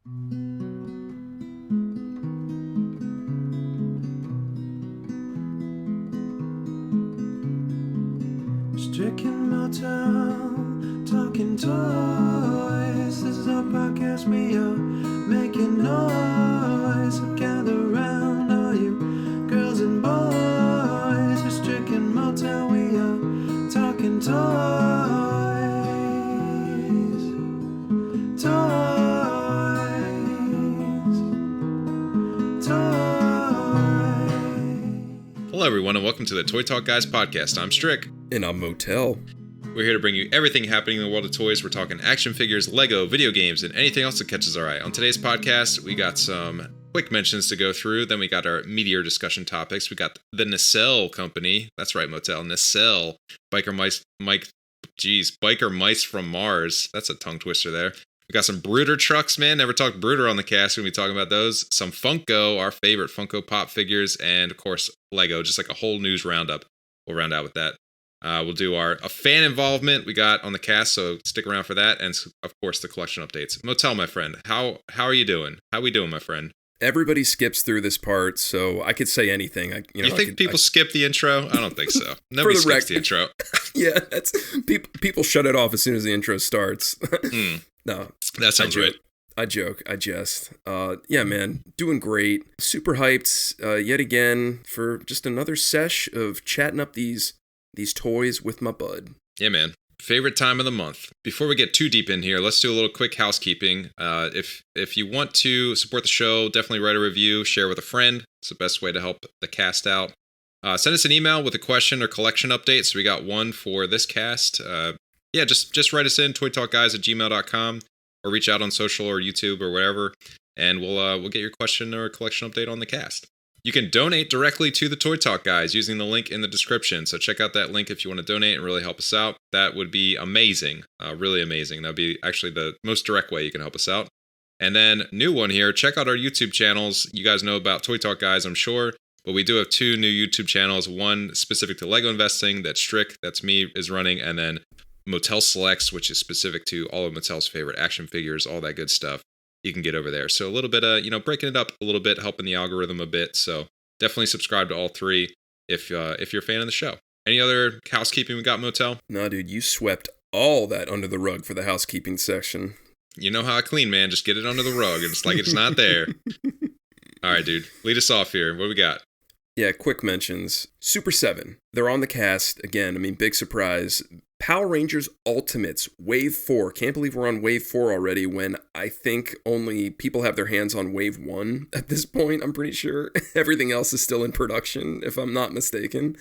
Strick and Motyl, talking toys. This is our podcast, we are making noise. So gather round, all you girls and boys. We're Strick and Motyl, we are talking toys. Hello everyone and welcome to the Toy Talk Guys podcast. I'm Strick. And I'm Motyl. We're here to bring you everything happening in the world of toys. We're talking action figures, Lego, video games, and anything else that catches our eye. On today's podcast, we got some quick mentions to go through. Then we got our meatier discussion topics. We got the Nacelle company. That's right, Motyl. Nacelle. Biker mice from Mars. That's a tongue twister there. We got some Bruder trucks, man. Never talked Bruder on the cast. We're going to be talking about those. Some Funko, our favorite Funko Pop figures. And, of course, Lego. Just like a whole news roundup. We'll round out with that. We'll do a fan involvement we got on the cast, so stick around for that. And, of course, the collection updates. Motyl, my friend, how are you doing? How we doing, my friend? Everybody skips through this part, so I could say anything. You think people skip the intro? I don't think so. Nobody skips the intro. Yeah, that's people shut it off as soon as the intro starts. No, that sounds right. I joke. I jest. Yeah, man, doing great. Super hyped yet again for just another sesh of chatting up these toys with my bud. Yeah, man. Favorite time of the month. Before we get too deep in here, let's do a little quick housekeeping. If you want to support the show, definitely write a review, share with a friend. It's the best way to help the cast out. Send us an email with a question or collection update. So we got one for this cast. Just write us in, toytalkguys@gmail.com, or reach out on social or YouTube or whatever, and we'll get your question or collection update on the cast. You can donate directly to the Toy Talk Guys using the link in the description. So check out that link if you want to donate and really help us out. That would be amazing, really amazing. That would be actually the most direct way you can help us out. And then, new one here, check out our YouTube channels. You guys know about Toy Talk Guys, I'm sure, but we do have two new YouTube channels. One specific to Lego investing, that Strick, that's me, is running, and then Motyl Selects, which is specific to all of Motyl's favorite action figures, all that good stuff. You can get over there. So a little bit of, breaking it up a little bit, helping the algorithm a bit. So definitely subscribe to all three if you're a fan of the show. Any other housekeeping we got, Motyl? No, dude, you swept all that under the rug for the housekeeping section. You know how I clean, man. Just get it under the rug. It's like it's not there. All right, dude. Lead us off here. What do we got? Yeah, quick mentions. Super 7. They're on the cast. Again, I mean, big surprise. Power Rangers Ultimates, Wave 4. Can't believe we're on Wave 4 already when I think only people have their hands on Wave 1 at this point, I'm pretty sure. Everything else is still in production, if I'm not mistaken.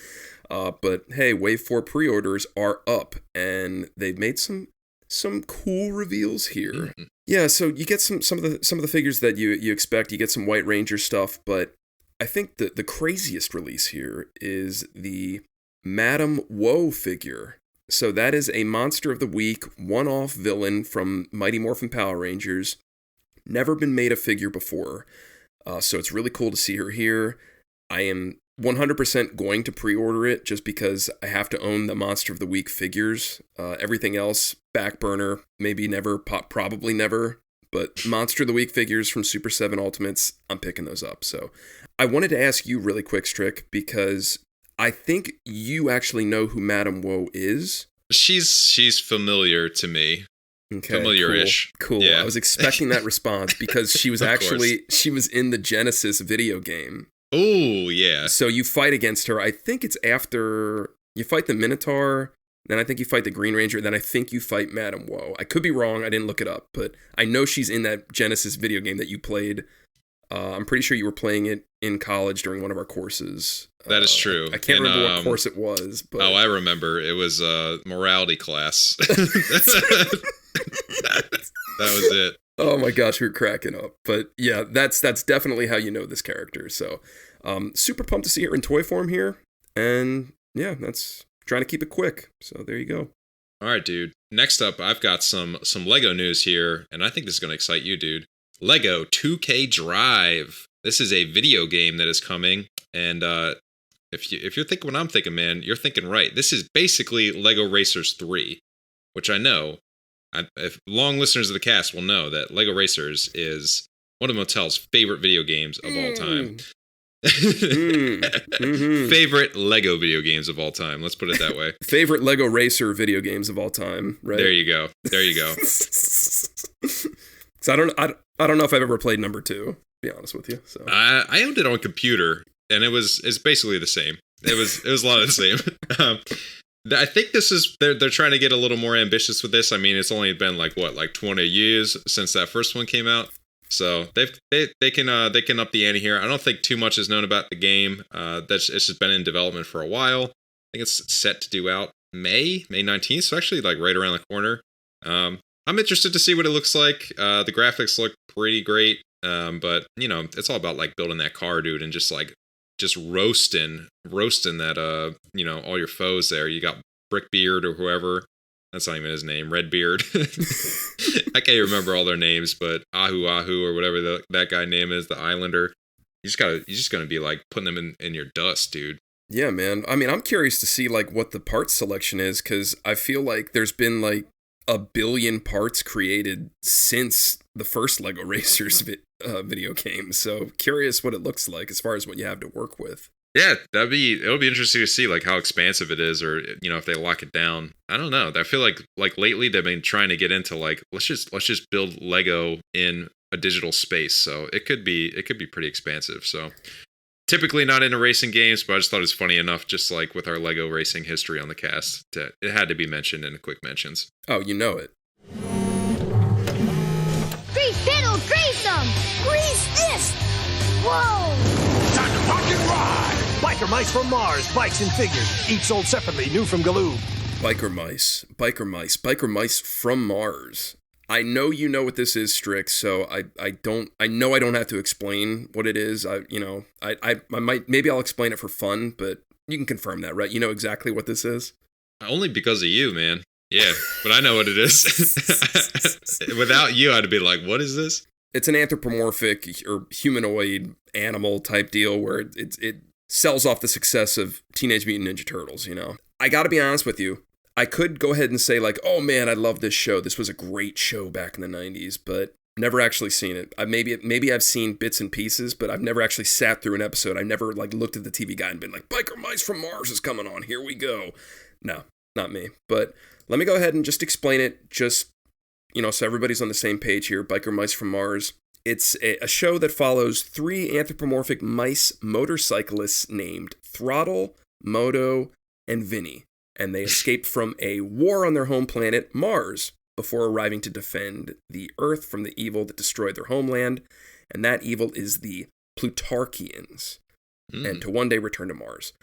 But hey, Wave 4 pre-orders are up, and they've made some cool reveals here. Mm-hmm. Yeah, so you get some of the figures that you expect. You get some White Ranger stuff, but I think the craziest release here is the Madame Woe figure. So that is a Monster of the Week one-off villain from Mighty Morphin Power Rangers. Never been made a figure before. So it's really cool to see her here. I am 100% going to pre-order it just because I have to own the Monster of the Week figures. Everything else, back burner, maybe never, probably never. But Monster of the Week figures from Super 7 Ultimates, I'm picking those up. So I wanted to ask you really quick, Strick, because I think you actually know who Madame Woe is. She's familiar to me. Okay, familiar-ish. Cool. Yeah. I was expecting that response because she was she was in the Genesis video game. Oh, yeah. So you fight against her. I think it's after you fight the Minotaur, then I think you fight the Green Ranger, then I think you fight Madame Woe. I could be wrong. I didn't look it up, but I know she's in that Genesis video game that you played. I'm pretty sure you were playing it in college during one of our courses. That is true. I can't remember what course it was. But I remember. It was a morality class. That was it. Oh my gosh, we were cracking up. But yeah, that's definitely how you know this character. So super pumped to see her in toy form here. And yeah, that's trying to keep it quick. So there you go. All right, dude. Next up, I've got some Lego news here, and I think this is going to excite you, dude. Lego 2K Drive. This is a video game that is coming, and if you're thinking what I'm thinking, man, you're thinking right. This is basically Lego Racers 3, which I know. if long listeners of the cast will know that Lego Racers is one of Motyl's favorite video games of all time. Favorite Lego video games of all time. Let's put it that way. Favorite Lego Racer video games of all time. Right. There you go. So I don't know if I've ever played number 2. To be honest with you. So I owned it on computer, and it's basically the same. It was a lot of the same. I think they're trying to get a little more ambitious with this. I mean, it's only been like 20 years since that first one came out. So they can up the ante here. I don't think too much is known about the game. It's just been in development for a while. I think it's set to due out May 19th, so actually like right around the corner. I'm interested to see what it looks like. The graphics look pretty great, but it's all about like building that car, dude, and just roasting that all your foes there. You got Brickbeard or whoever. That's not even his name. Redbeard. I can't remember all their names, but Ahu or whatever that guy name is, the Islander. You're just gonna be like putting them in your dust, dude. Yeah, man. I mean, I'm curious to see like what the parts selection is, because I feel like there's been like 1 billion parts created since the first Lego Racers video game. So curious what it looks like as far as what you have to work with. Yeah, it'll be interesting to see like how expansive it is, or if they lock it down. I don't know. I feel like lately they've been trying to get into like let's just build Lego in a digital space. So it could be pretty expansive. So typically not into racing games, but I just thought it was funny enough, just like with our Lego racing history on the cast, it had to be mentioned in the quick mentions. Oh, you know it. Grease pedal, grease them! Grease this! Whoa! Time to rock and ride! Biker Mice from Mars, bikes and figures, each sold separately, new from Galoob. Biker Mice from Mars. I know you know what this is, Strick, so I don't have to explain what it is. I might, maybe I'll explain it for fun, but you can confirm that, right? You know exactly what this is? Only because of you, man. Yeah, but I know what it is. Without you, I'd be like, what is this? It's an anthropomorphic or humanoid animal type deal where it sells off the success of Teenage Mutant Ninja Turtles, I gotta be honest with you. I could go ahead and say like, oh man, I love this show. This was a great show back in the 90s, but never actually seen it. Maybe I've seen bits and pieces, but I've never actually sat through an episode. I never like looked at the TV guide and been like, Biker Mice from Mars is coming on. Here we go. No, not me. But let me go ahead and just explain it. Just, so everybody's on the same page here. Biker Mice from Mars. It's a show that follows 3 anthropomorphic mice motorcyclists named Throttle, Moto, and Vinny. And they escaped from a war on their home planet, Mars, before arriving to defend the Earth from the evil that destroyed their homeland. And that evil is the Plutarchians. And to one day return to Mars.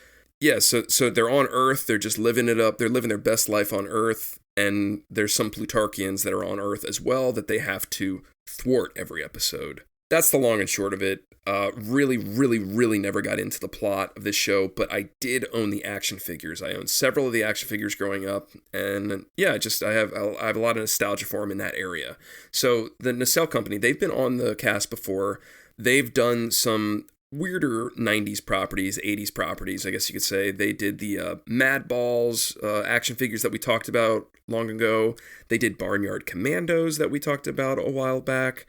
Yeah, so they're on Earth, they're just living it up, they're living their best life on Earth, and there's some Plutarchians that are on Earth as well that they have to thwart every episode. That's the long and short of it. Really, really, really never got into the plot of this show, but I did own the action figures. I owned several of the action figures growing up, and yeah, I have a lot of nostalgia for them in that area. So the Nacelle company, they've been on the cast before. They've done some weirder 90s properties, 80s properties, I guess you could say. They did the Mad Balls action figures that we talked about long ago. They did Barnyard Commandos that we talked about a while back.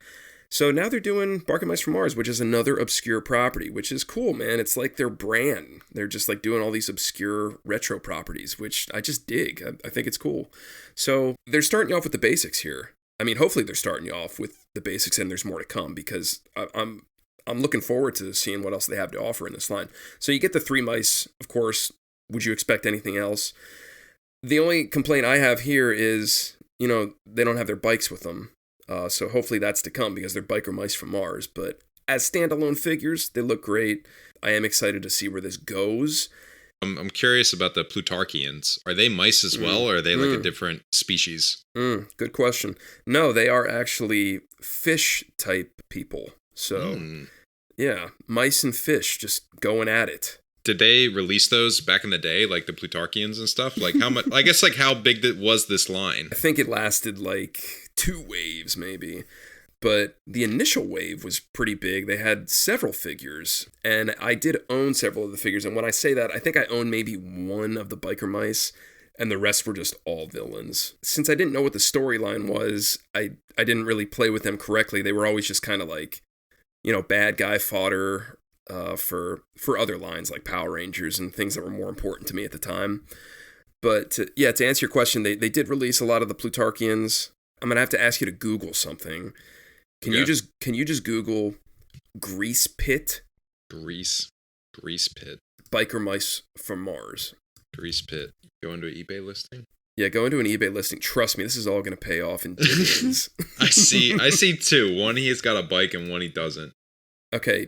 So now they're doing Biker Mice from Mars, which is another obscure property, which is cool, man. It's like their brand. They're just like doing all these obscure retro properties, which I just dig. I think it's cool. So they're starting you off with the basics here. I mean, hopefully they're starting you off with the basics and there's more to come, because I'm looking forward to seeing what else they have to offer in this line. So you get the 3 mice, of course. Would you expect anything else? The only complaint I have here is, they don't have their bikes with them. So hopefully that's to come, because they're Biker Mice from Mars. But as standalone figures, they look great. I am excited to see where this goes. I'm curious about the Plutarchians. Are they mice as well, or are they like a different species? Good question. No, they are actually fish-type people. So, yeah, mice and fish just going at it. Did they release those back in the day, like the Plutarchians and stuff? Like how much? I guess like how big was this line? I think it lasted like 2 waves maybe, but the initial wave was pretty big. They had several figures, and I did own several of the figures. And when I say that, I think I own maybe one of the Biker Mice. and the rest were just all villains. Since I didn't know what the storyline was, I didn't really play with them correctly. They were always just kind of like, bad guy fodder for other lines like Power Rangers and things that were more important to me at the time. But to answer your question, they did release a lot of the Plutarchians. I'm gonna have to ask you to Google something. Can you just Google Grease Pit? Grease Pit. Biker Mice from Mars. Grease Pit. Go into an eBay listing? Yeah, go into an eBay listing. Trust me, this is all going to pay off in dividends. I see two. One, he's got a bike, and one he doesn't. Okay.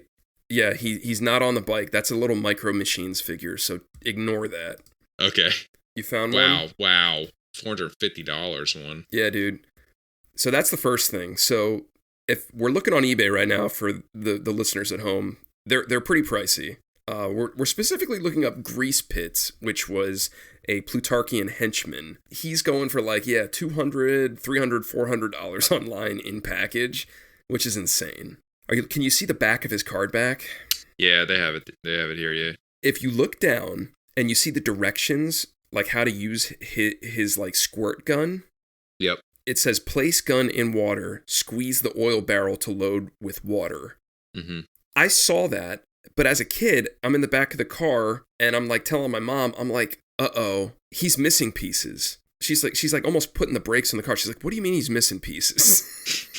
Yeah, he's not on the bike. That's a little Micro Machines figure, so ignore that. Okay. You found one? Wow. $450 one. Yeah, dude. So that's the first thing. So if we're looking on eBay right now for the listeners at home, they're pretty pricey. We're specifically looking up Grease Pits, which was a Plutarchian henchman. He's going for like, $200, $300, $400 online in package, which is insane. Can you see the back of his card back? Yeah, they have it. They have it here, yeah. If you look down and you see the directions, like how to use his like squirt gun. Yep. It says place gun in water, squeeze the oil barrel to load with water. Mm-hmm. I saw that, but as a kid, I'm in the back of the car and I'm like telling my mom, I'm like, uh-oh, he's missing pieces. She's like almost putting the brakes on the car. She's like, what do you mean he's missing pieces?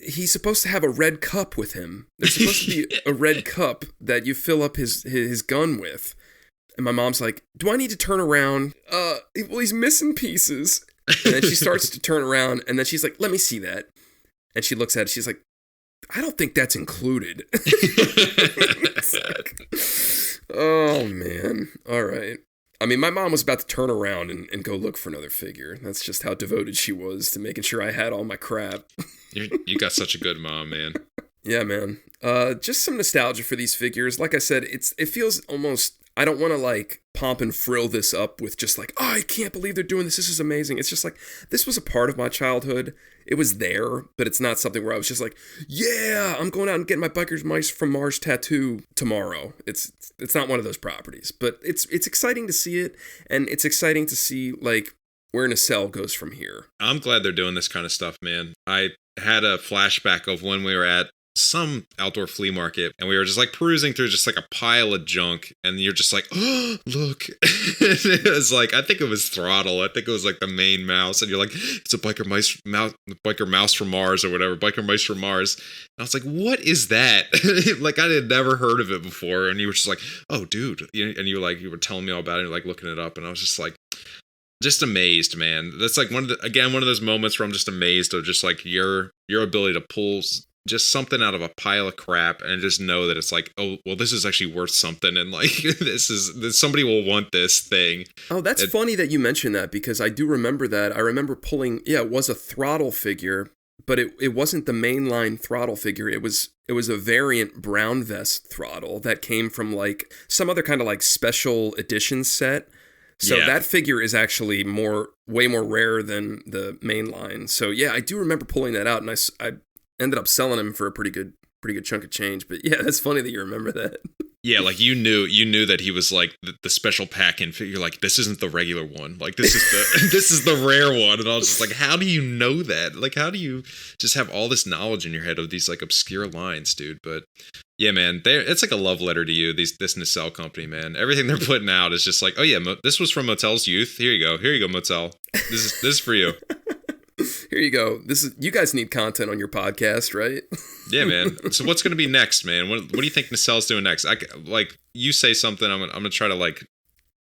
He's supposed to have a red cup with him. There's supposed to be a red cup that you fill up his gun with. And my mom's like, do I need to turn around? Well, he's missing pieces. And then she starts to turn around, and then she's like, let me see that. And she looks at it, she's like, I don't think that's included. Oh, man. All right. I mean, my mom was about to turn around and go look for another figure. That's just how devoted she was to making sure I had all my crap. You got such a good mom, man. Yeah, man. Just some nostalgia for these figures. Like I said, it feels almost... I don't want to like pomp and frill this up with just like, oh, I can't believe they're doing this. This is amazing. It's just like, this was a part of my childhood. It was there, but it's not something where I was just like, yeah, I'm going out and getting my Biker's Mice from Mars tattoo tomorrow. It's not one of those properties, but it's exciting to see it. And it's exciting to see like where Nacelle goes from here. I'm glad they're doing this kind of stuff, man. I had a flashback of when we were at some outdoor flea market and we were just like perusing through just like a pile of junk, and you're just like, oh, look. It was like, I think it was Throttle. I think it was like the main mouse, and you're like, it's a biker mouse from Mars or whatever, biker mice from Mars. And I was like, what is that? Like, I had never heard of it before, and you were just like, oh, dude. And you were telling me all about it, and like looking it up, and I was just like, just amazed, man. That's like one of those moments where I'm just amazed of just like your ability to pull just something out of a pile of crap and just know that it's like, oh, well, this is actually worth something, and like somebody will want this thing. Oh, that's funny that you mentioned that, because I do remember that. I remember pulling, it was a Throttle figure, but it wasn't the mainline Throttle figure. It was a variant brown vest Throttle that came from like some other kind of like special edition set. So yeah. That figure is actually way more rare than the mainline. So yeah, I do remember pulling that out, and I ended up selling him for a pretty good chunk of change. But yeah, that's funny that you remember that. Yeah, like you knew that he was like the special pack-in figure. You're like, this isn't the regular one. Like this is the rare one. And I was just like, how do you know that? Like, how do you just have all this knowledge in your head of these like obscure lines, dude? But yeah, man, it's like a love letter to you. This Nacelle company, man. Everything they're putting out is just like, oh yeah, this was from Motyl's youth. Here you go, Motyl. This is for you. Here you go. You guys need content on your podcast, right? Yeah, man. So what's going to be next, man? What do you think Nacelle's doing next? Like, you say something, I'm going to try to like,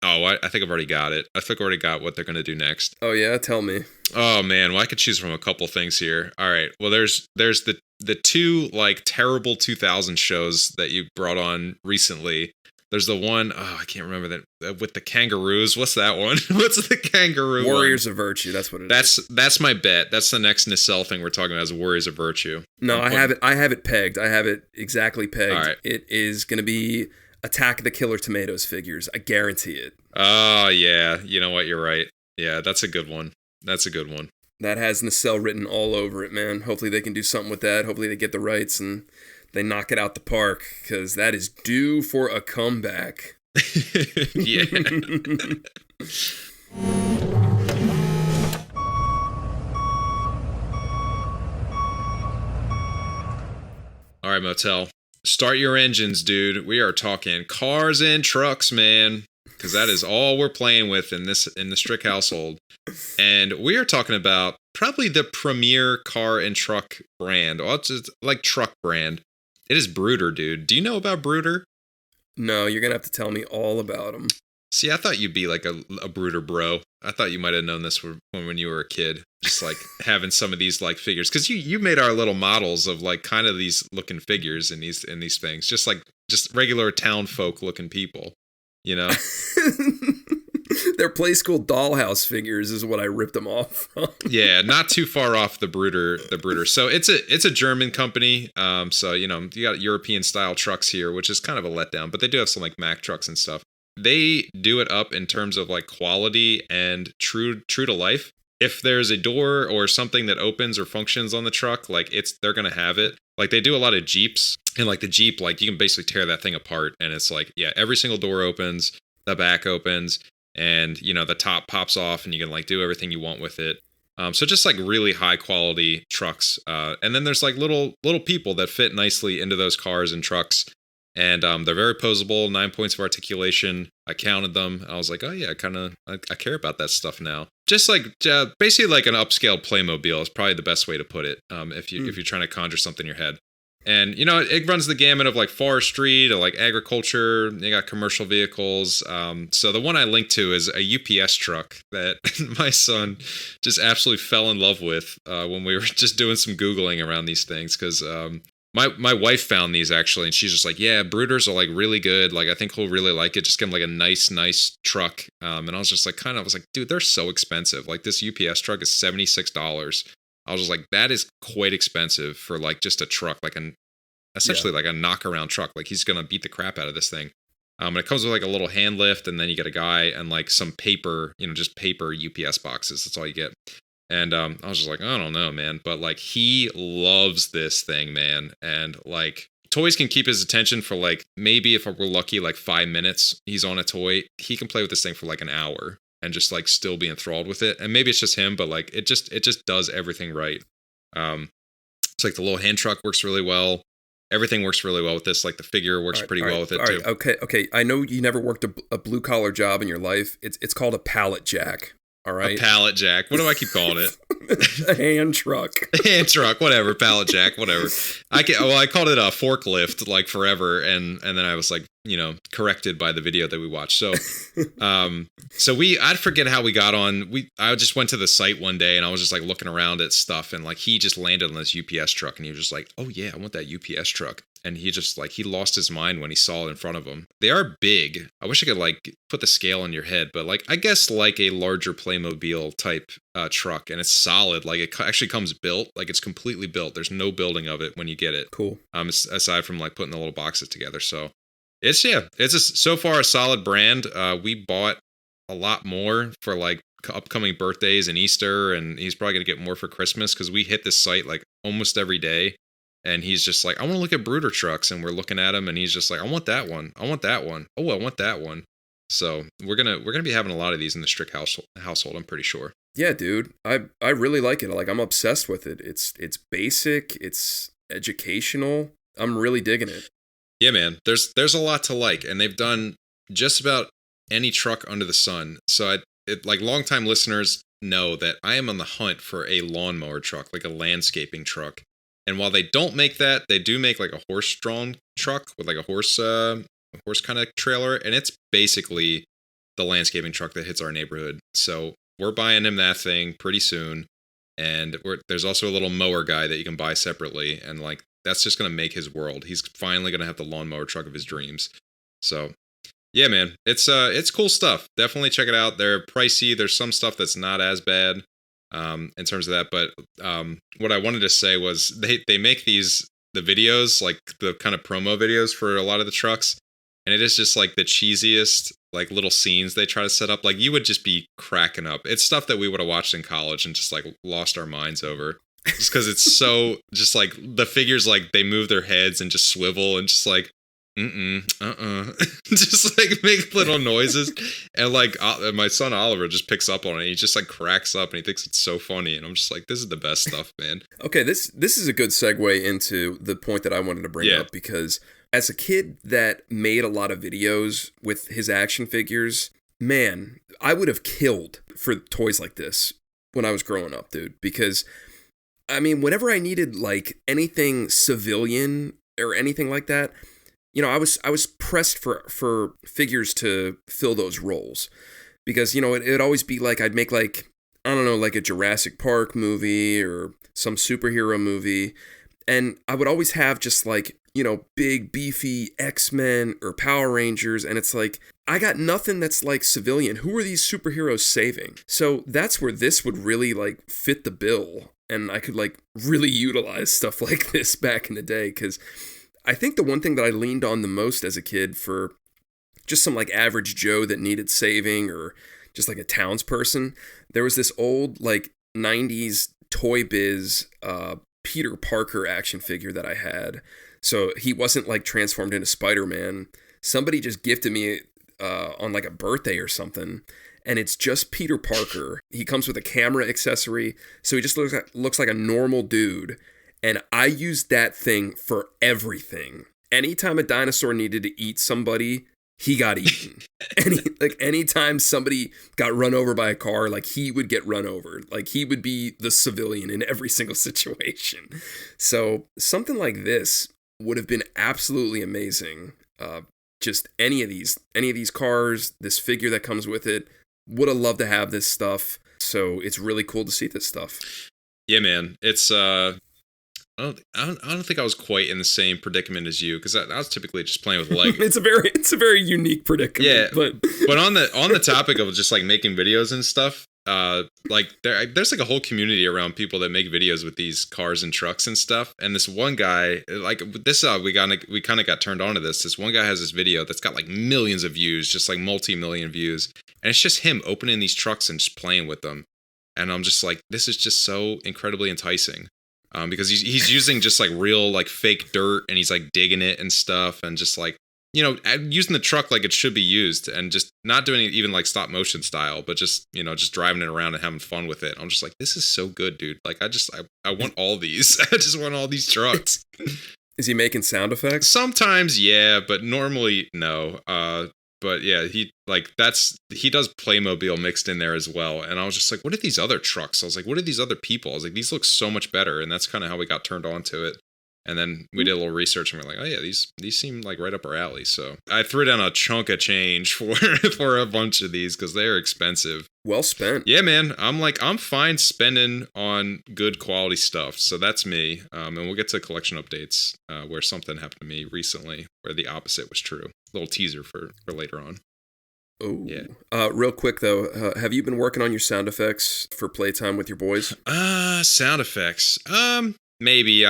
I think I've already got it. I think I already got what they're going to do next. Oh yeah, tell me. Oh man, well I could choose from a couple things here. All right. Well, there's the two like terrible 2000 shows that you brought on recently. There's the one, I can't remember that, with the kangaroos. What's that one? What's the kangaroo Warriors one? of Virtue, that's what it is. That's my bet. That's the next Nacelle thing we're talking about, is Warriors of Virtue. No, I have it pegged. I have it exactly pegged. All right. It is going to be Attack of the Killer Tomatoes figures. I guarantee it. Oh, yeah. You know what? You're right. Yeah, that's a good one. That has Nacelle written all over it, man. Hopefully they can do something with that. Hopefully they get the rights and they knock it out the park, because that is due for a comeback. Yeah. All right, Motyl. Start your engines, dude. We are talking cars and trucks, man. Because that is all we're playing with in the Strick household. And we are talking about probably the premier car and truck brand. Well, it's just like truck brand. It is Bruder, dude. Do you know about Bruder? No, you're going to have to tell me all about them. See, I thought you'd be like a Bruder bro. I thought you might have known this when you were a kid. Just like having some of these like figures. Because you made our little models of like kind of these looking figures in these things. Just regular town folk looking people. You know? Their Play School dollhouse figures is what I ripped them off from. Yeah, not too far off the Bruder. So it's a German company. So you got European style trucks here, which is kind of a letdown, but they do have some like Mack trucks and stuff. They do it up in terms of like quality and true to life. If there's a door or something that opens or functions on the truck, like they're gonna have it. Like they do a lot of Jeeps, and like the Jeep, like you can basically tear that thing apart, and it's like, yeah, every single door opens, the back opens, and the top pops off, and you can like do everything you want with it. So just like really high quality trucks, and then there's like little people that fit nicely into those cars and trucks, and they're very posable. 9 points of articulation. I counted them. I was like, oh yeah, I care about that stuff now. Just like basically like an upscale Playmobil is probably the best way to put it. If you're trying to conjure something in your head. And, it runs the gamut of like forestry to like agriculture. You got commercial vehicles. So the one I linked to is a UPS truck that my son just absolutely fell in love with when we were just doing some Googling around these things. Because my wife found these actually, and she's just like, yeah, Bruders are like really good. Like, I think he'll really like it. Just give him like a nice truck. And I was just like, I was like, dude, they're so expensive. Like this UPS truck is $76. I was just like, that is quite expensive for like just a truck, like essentially like a knockaround truck. Like he's gonna beat the crap out of this thing. And it comes with like a little hand lift, and then you get a guy and like some paper, just paper UPS boxes. That's all you get. And I was just like, I don't know, man. But like he loves this thing, man. And like toys can keep his attention for like maybe if we're lucky, like 5 minutes. He's on a toy. He can play with this thing for like an hour and just like still be enthralled with it. And maybe it's just him, but like it just does everything right. It's like the little hand truck works really well. Everything works really well with this. Like the figure works pretty well with it too. Okay. I know you never worked a blue collar job in your life. It's called a pallet jack. All right. A pallet jack. What do I keep calling it? A hand truck. Hand truck, whatever. Pallet jack, whatever. I called it a forklift like forever, and then I was like, corrected by the video that we watched. So, I'd forget how we got on. I just went to the site one day, and I was just like looking around at stuff, and like he just landed on this UPS truck, and he was just like, oh yeah, I want that UPS truck. And he just like, he lost his mind when he saw it in front of him. They are big. I wish I could like put the scale in your head, but like, I guess like a larger Playmobil type truck, and it's solid. Like it actually comes built, like it's completely built. There's no building of it when you get it. Cool. Aside from like putting the little boxes together. So it's so far a solid brand. We bought a lot more for like upcoming birthdays and Easter, and he's probably going to get more for Christmas because we hit this site like almost every day. And he's just like, I want to look at Bruder trucks, and we're looking at him, and he's just like, I want that one. I want that one. Oh, I want that one. So we're gonna be having a lot of these in the Strick household. I'm pretty sure. Yeah, dude, I really like it. Like I'm obsessed with it. It's basic. It's educational. I'm really digging it. Yeah, man. There's a lot to like, and they've done just about any truck under the sun. So like longtime listeners know that I am on the hunt for a lawnmower truck, like a landscaping truck. And while they don't make that, they do make like a horse-drawn truck with like a horse kind of trailer, and it's basically the landscaping truck that hits our neighborhood. So we're buying him that thing pretty soon, and there's also a little mower guy that you can buy separately, and like that's just gonna make his world. He's finally gonna have the lawnmower truck of his dreams. So yeah, man, it's cool stuff. Definitely check it out. They're pricey. There's some stuff that's not as bad. In terms of that, but what I wanted to say was they make the videos, like the kind of promo videos for a lot of the trucks, and it is just like the cheesiest like little scenes they try to set up. Like you would just be cracking up. It's stuff that we would have watched in college and just like lost our minds over, just because it's so just like the figures, like they move their heads and just swivel and just like just like make little noises, and like my son Oliver just picks up on it. He just like cracks up and he thinks it's so funny, and I'm just like, this is the best stuff, man. Okay, this is a good segue into the point that I wanted to bring up, because as a kid that made a lot of videos with his action figures, man, I would have killed for toys like this when I was growing up, dude, because I mean, whenever I needed like anything civilian or anything like that, you know, I was pressed for figures to fill those roles, because, you know, it'd always be like I'd make like, I don't know, like a Jurassic Park movie or some superhero movie, and I would always have just like, you know, big beefy X-Men or Power Rangers, and it's like, I got nothing that's like civilian. Who are these superheroes saving? So that's where this would really like fit the bill, and I could like really utilize stuff like this back in the day, because I think the one thing that I leaned on the most as a kid for just some like average Joe that needed saving, or just like a townsperson, there was this old like 90s Toy Biz Peter Parker action figure that I had. So he wasn't like transformed into Spider-Man. Somebody just gifted me on like a birthday or something, and it's just Peter Parker. He comes with a camera accessory, so he just looks like a normal dude. And I used that thing for everything. Anytime a dinosaur needed to eat somebody, he got eaten. Anytime somebody got run over by a car, like he would get run over. Like he would be the civilian in every single situation. So something like this would have been absolutely amazing. Just any of these cars, this figure that comes with it, would have loved to have this stuff. So it's really cool to see this stuff. Yeah, man. It's I don't think I was quite in the same predicament as you, because I was typically just playing with Lego. It's a very unique predicament. Yeah, but on the topic of just like making videos and stuff, like there's like a whole community around people that make videos with these cars and trucks and stuff. And this one guy, like this, we kind of got turned on to this. This one guy has this video that's got like millions of views, just like multi-million views, and it's just him opening these trucks and just playing with them. And I'm just like, this is just so incredibly enticing. Because he's using just like real like fake dirt, and he's like digging it and stuff, and just like, you know, using the truck like it should be used, and just not doing it even like stop motion style, but just, you know, just driving it around and having fun with it. I'm just like, this is so good, dude. Like I want all these. I just want all these trucks. Is he making sound effects? Sometimes, yeah, but normally no. But yeah, he does Playmobil mixed in there as well. And I was just like, what are these other trucks? I was like, what are these other people? I was like, these look so much better. And that's kind of how we got turned on to it. And then we did a little research, and we're like, oh yeah, these seem like right up our alley. So I threw down a chunk of change for a bunch of these, because they're expensive. Well spent. Yeah, man. I'm fine spending on good quality stuff. So that's me. And we'll get to collection updates where something happened to me recently where the opposite was true. A little teaser for later on. Oh, yeah. Real quick though, have you been working on your sound effects for playtime with your boys? Sound effects. Maybe.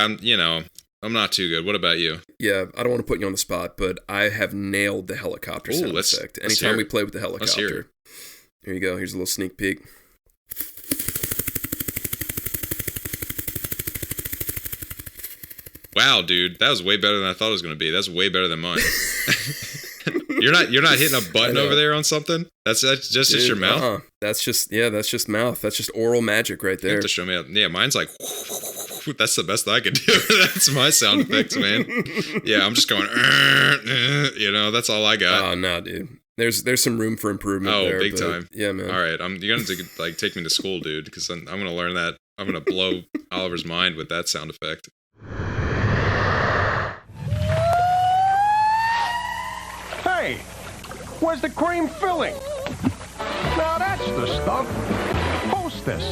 I'm not too good. What about you? Yeah, I don't want to put you on the spot, but I have nailed the helicopter sound effect. Anytime we play with the helicopter. Here you go. Here's a little sneak peek. Wow, dude, that was way better than I thought it was going to be. That's way better than mine. You're not hitting a button over there on something? That's just your mouth? That's just mouth. That's just oral magic right there. You have to show me. Yeah, mine's like, that's the best I could do. That's my sound effects, man. Yeah, I'm just going, you know, that's all I got. Oh, no, dude. There's some room for improvement there. Oh, big time. Yeah, man. All right, you're going to like take me to school, dude, because I'm going to learn that. I'm going to blow Oliver's mind with that sound effect. Hey, where's the cream filling? Now that's the stuff. Hostess.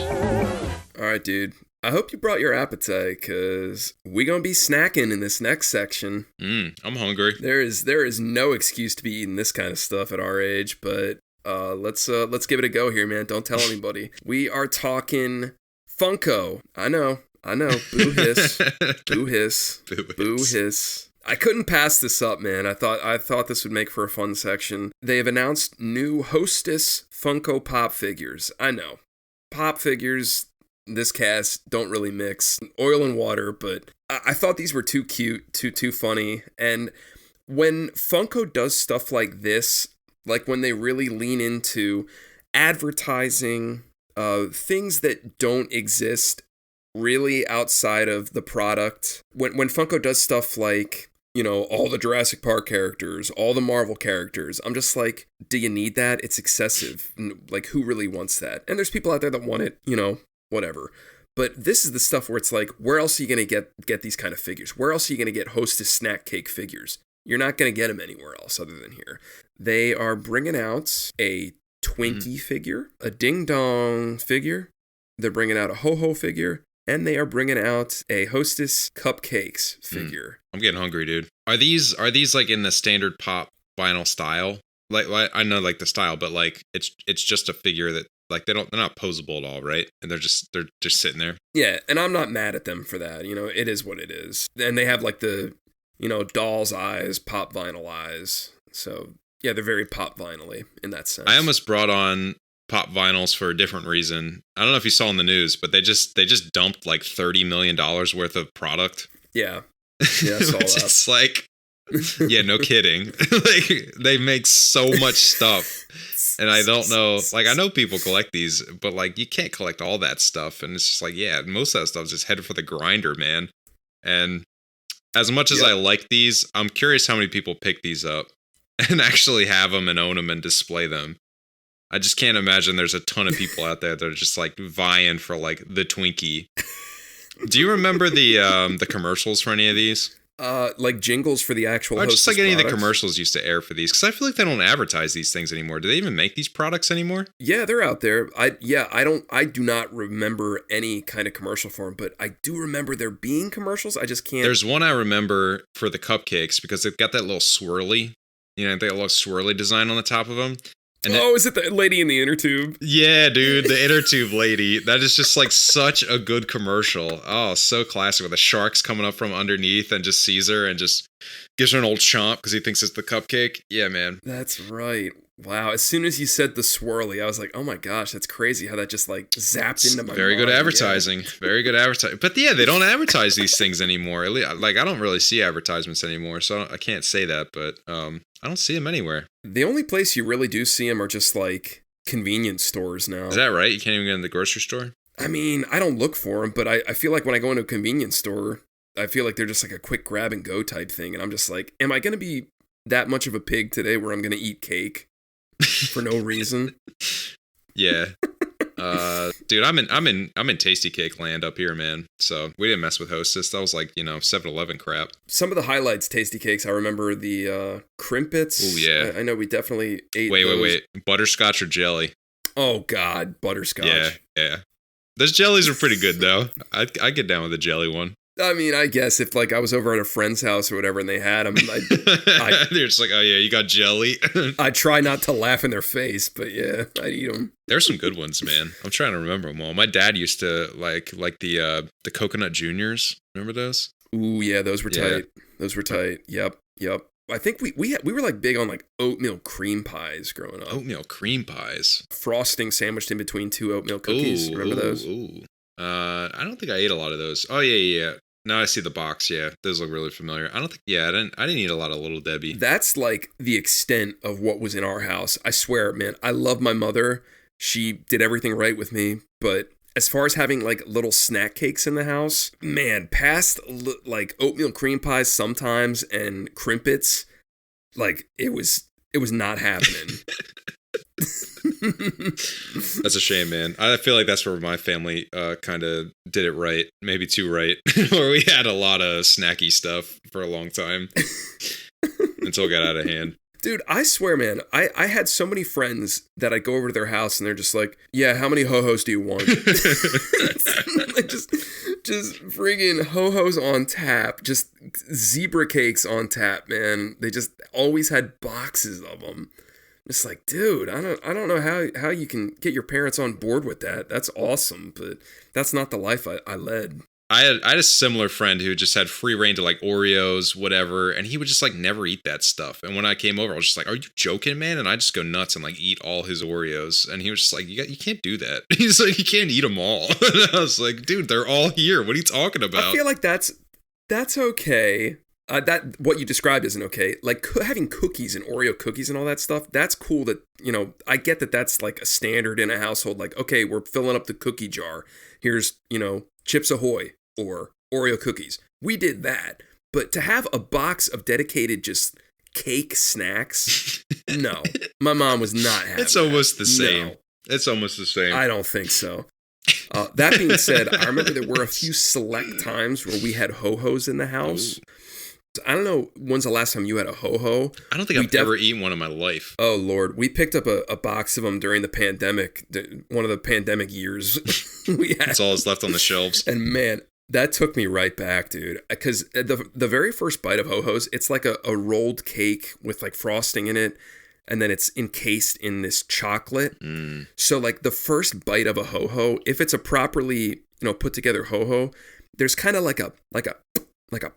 All right, dude. I hope you brought your appetite, because we're going to be snacking in this next section. I'm hungry. There is no excuse to be eating this kind of stuff at our age, but let's give it a go here, man. Don't tell anybody. We are talking Funko. I know. Boo hiss. Boo hiss. Boo hiss. I couldn't pass this up, man. I thought this would make for a fun section. They have announced new Hostess Funko Pop figures. I know. Pop figures, this cast don't really mix oil and water, but I thought these were too cute, too funny. And when Funko does stuff like this, like when they really lean into advertising, things that don't exist really outside of the product, when Funko does stuff like, you know, all the Jurassic Park characters, all the Marvel characters, I'm just like, do you need that? It's excessive. Like, who really wants that? And there's people out there that want it, you know, whatever. But this is the stuff where it's like, where else are you going to get these kind of figures? Where else are you going to get Hostess snack cake figures? You're not going to get them anywhere else other than here. They are bringing out a Twinkie figure, a Ding Dong figure. They're bringing out a Ho-Ho figure. And they are bringing out a Hostess cupcakes figure. I'm getting hungry, dude. Are these like in the standard pop vinyl style? Like I know like the style, but like it's just a figure that like they're not posable at all, right? And they're just sitting there. Yeah, and I'm not mad at them for that. You know, it is what it is. And they have like the, you know, doll's eyes, pop vinyl eyes. So yeah, they're very pop vinyl-y in that sense. I almost brought on pop vinyls for a different reason. I don't know if you saw in the news, but they just dumped like $30 million worth of product. Yeah. Yeah, I saw that. It's like, yeah, no kidding. Like they make so much stuff. And I don't know, like I know people collect these, but like you can't collect all that stuff. And it's just like, yeah, most of that stuff is just headed for the grinder, man. And as much as I like these, I'm curious how many people pick these up and actually have them and own them and display them. I just can't imagine there's a ton of people out there that are just like vying for like the Twinkie. Do you remember the commercials for any of these? Like jingles for the actual Or just like any products? of the commercials used to air for these, because I feel like they don't advertise these things anymore. Do they even make these products anymore? Yeah, they're out there. I do not remember any kind of commercial for them, but I do remember there being commercials. I just can't. There's one I remember for the cupcakes because they've got that little swirly, you know, they got a little swirly design on the top of them. And is it the lady in the inner tube? Yeah, dude, the inner tube lady. That is just like such a good commercial. Oh, so classic with the sharks coming up from underneath and just sees her and just gives her an old chomp because he thinks it's the cupcake. Yeah, man. That's right. Wow. As soon as you said the swirly, I was like, oh my gosh, that's crazy how that just like zapped into my Very mind. good advertising. Yeah. Very good advertising. But yeah, they don't advertise these things anymore. Like I don't really see advertisements anymore, so I can't say that, but I don't see them anywhere. The only place you really do see them are just like convenience stores now. Is that right? You can't even get in the grocery store? I mean, I don't look for them, but I feel like when I go into a convenience store, I feel like they're just like a quick grab and go type thing. And I'm just like, am I going to be that much of a pig today where I'm going to eat cake for no reason? Yeah. Dude, I'm in tasty cake land up here, man. So we didn't mess with Hostess. That was like, 7-Eleven crap. Some of the highlights, tasty cakes. I remember the crimpets. Oh yeah. I know we definitely ate. Wait. Butterscotch or jelly? Oh God, butterscotch. Yeah. Those jellies are pretty good though. I get down with the jelly one. I mean, I guess if like I was over at a friend's house or whatever and they had them, they're just like, oh yeah, you got jelly. I try not to laugh in their face, but yeah, I'd eat them. There's some good ones, man. I'm trying to remember them all. My dad used to like the coconut juniors. Remember those? Ooh yeah, those were tight. Those were tight. Yep. I think we were like big on like oatmeal cream pies growing up. Oatmeal cream pies. Frosting sandwiched in between two oatmeal cookies. Remember those? Ooh. I don't think I ate a lot of those. Oh yeah. Now I see the box. Yeah, those look really familiar. I didn't eat a lot of Little Debbie. That's like the extent of what was in our house. I swear, man. I love my mother. She did everything right with me. But as far as having like little snack cakes in the house, man, past like oatmeal cream pies sometimes and crimpets, like it was not happening. That's a shame, man. I feel like that's where my family kind of did it right, maybe too right, where we had a lot of snacky stuff for a long time until it got out of hand. Dude, I swear, man, I had so many friends that I'd go over to their house and they're just like, yeah, how many ho-hos do you want? Like just friggin' ho-hos on tap, just zebra cakes on tap, man. They just always had boxes of them. It's like, dude, I don't know how you can get your parents on board with that. That's awesome, but that's not the life I led. I had a similar friend who just had free reign to like Oreos, whatever, and he would just like never eat that stuff. And when I came over, I was just like, "Are you joking, man?" And I just go nuts and like eat all his Oreos. And he was just like, "You can't do that." He's like, "You can't eat them all." And I was like, "Dude, they're all here. What are you talking about?" I feel like that's okay. that what you described isn't okay. Like having cookies and Oreo cookies and all that stuff, that's cool. That, you know, I get that that's like a standard in a household. Like, okay, we're filling up the cookie jar. Here's, you know, Chips Ahoy or Oreo cookies. We did that. But to have a box of dedicated just cake snacks, no. My mom was not having It's almost the same. No, It's almost the same. I don't think so. That being said, I remember there were a few select times where we had ho-hos in the house. I don't know when's the last time you had a ho-ho. I don't think I've ever eaten one in my life. Oh, Lord. We picked up a box of them during the pandemic, one of the pandemic years. We had. That's all that's left on the shelves. And man, that took me right back, dude. Because the very first bite of ho-hos, it's like a rolled cake with like frosting in it. And then it's encased in this chocolate. So like the first bite of a ho-ho, if it's a properly, you know, put together ho-ho, there's kind of like a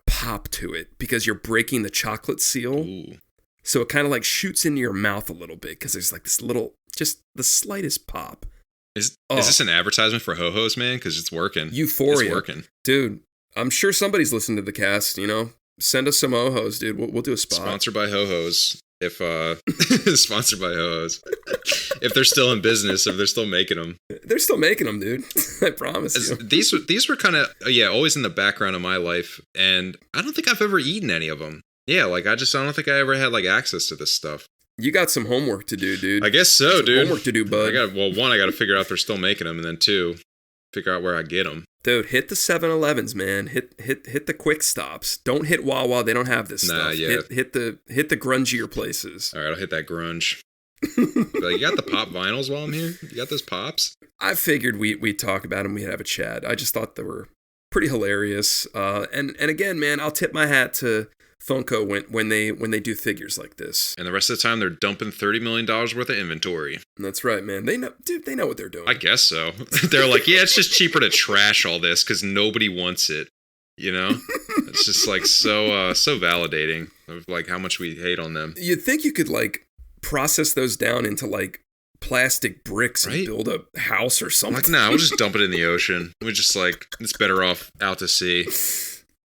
pop to it because you're breaking the chocolate seal. Ooh. So it kind of like shoots into your mouth a little bit because there's like this little, just the slightest pop. Is this an advertisement for ho-hos, man? Because it's working. Euphoria. It's working. Dude, I'm sure somebody's listening to the cast, you know? Send us some ho-hos, dude. We'll do a spot. Sponsored by ho-hos. If sponsored by ho-hos. If they're still in business, if they're still making them. They're still making them, dude. I promise you. These were kind of, always in the background of my life. And I don't think I've ever eaten any of them. Yeah, like I don't think I ever had like access to this stuff. You got some homework to do, dude. I guess so, dude. Homework to do, bud. One, I got to figure out if they're still making them. And then two, figure out where I get them. Dude, hit the 7-Elevens, man. Hit the quick stops. Don't hit Wawa. They don't have this stuff. Yeah. Hit the grungier places. All right, I'll hit that grunge. Like, you got the pop vinyls while I'm here? You got those pops? I figured we'd talk about them. We'd have a chat. I just thought they were pretty hilarious. And again, man, I'll tip my hat to Funko when they do figures like this. And the rest of the time, they're dumping $30 million worth of inventory. That's right, man. They know what they're doing. I guess so. They're like, yeah, it's just cheaper to trash all this because nobody wants it. You know, it's just like so validating of like how much we hate on them. You'd think you could like process those down into like plastic bricks and build a house or something. Like, nah, we'll just dump it in the ocean. We're just like, it's better off out to sea.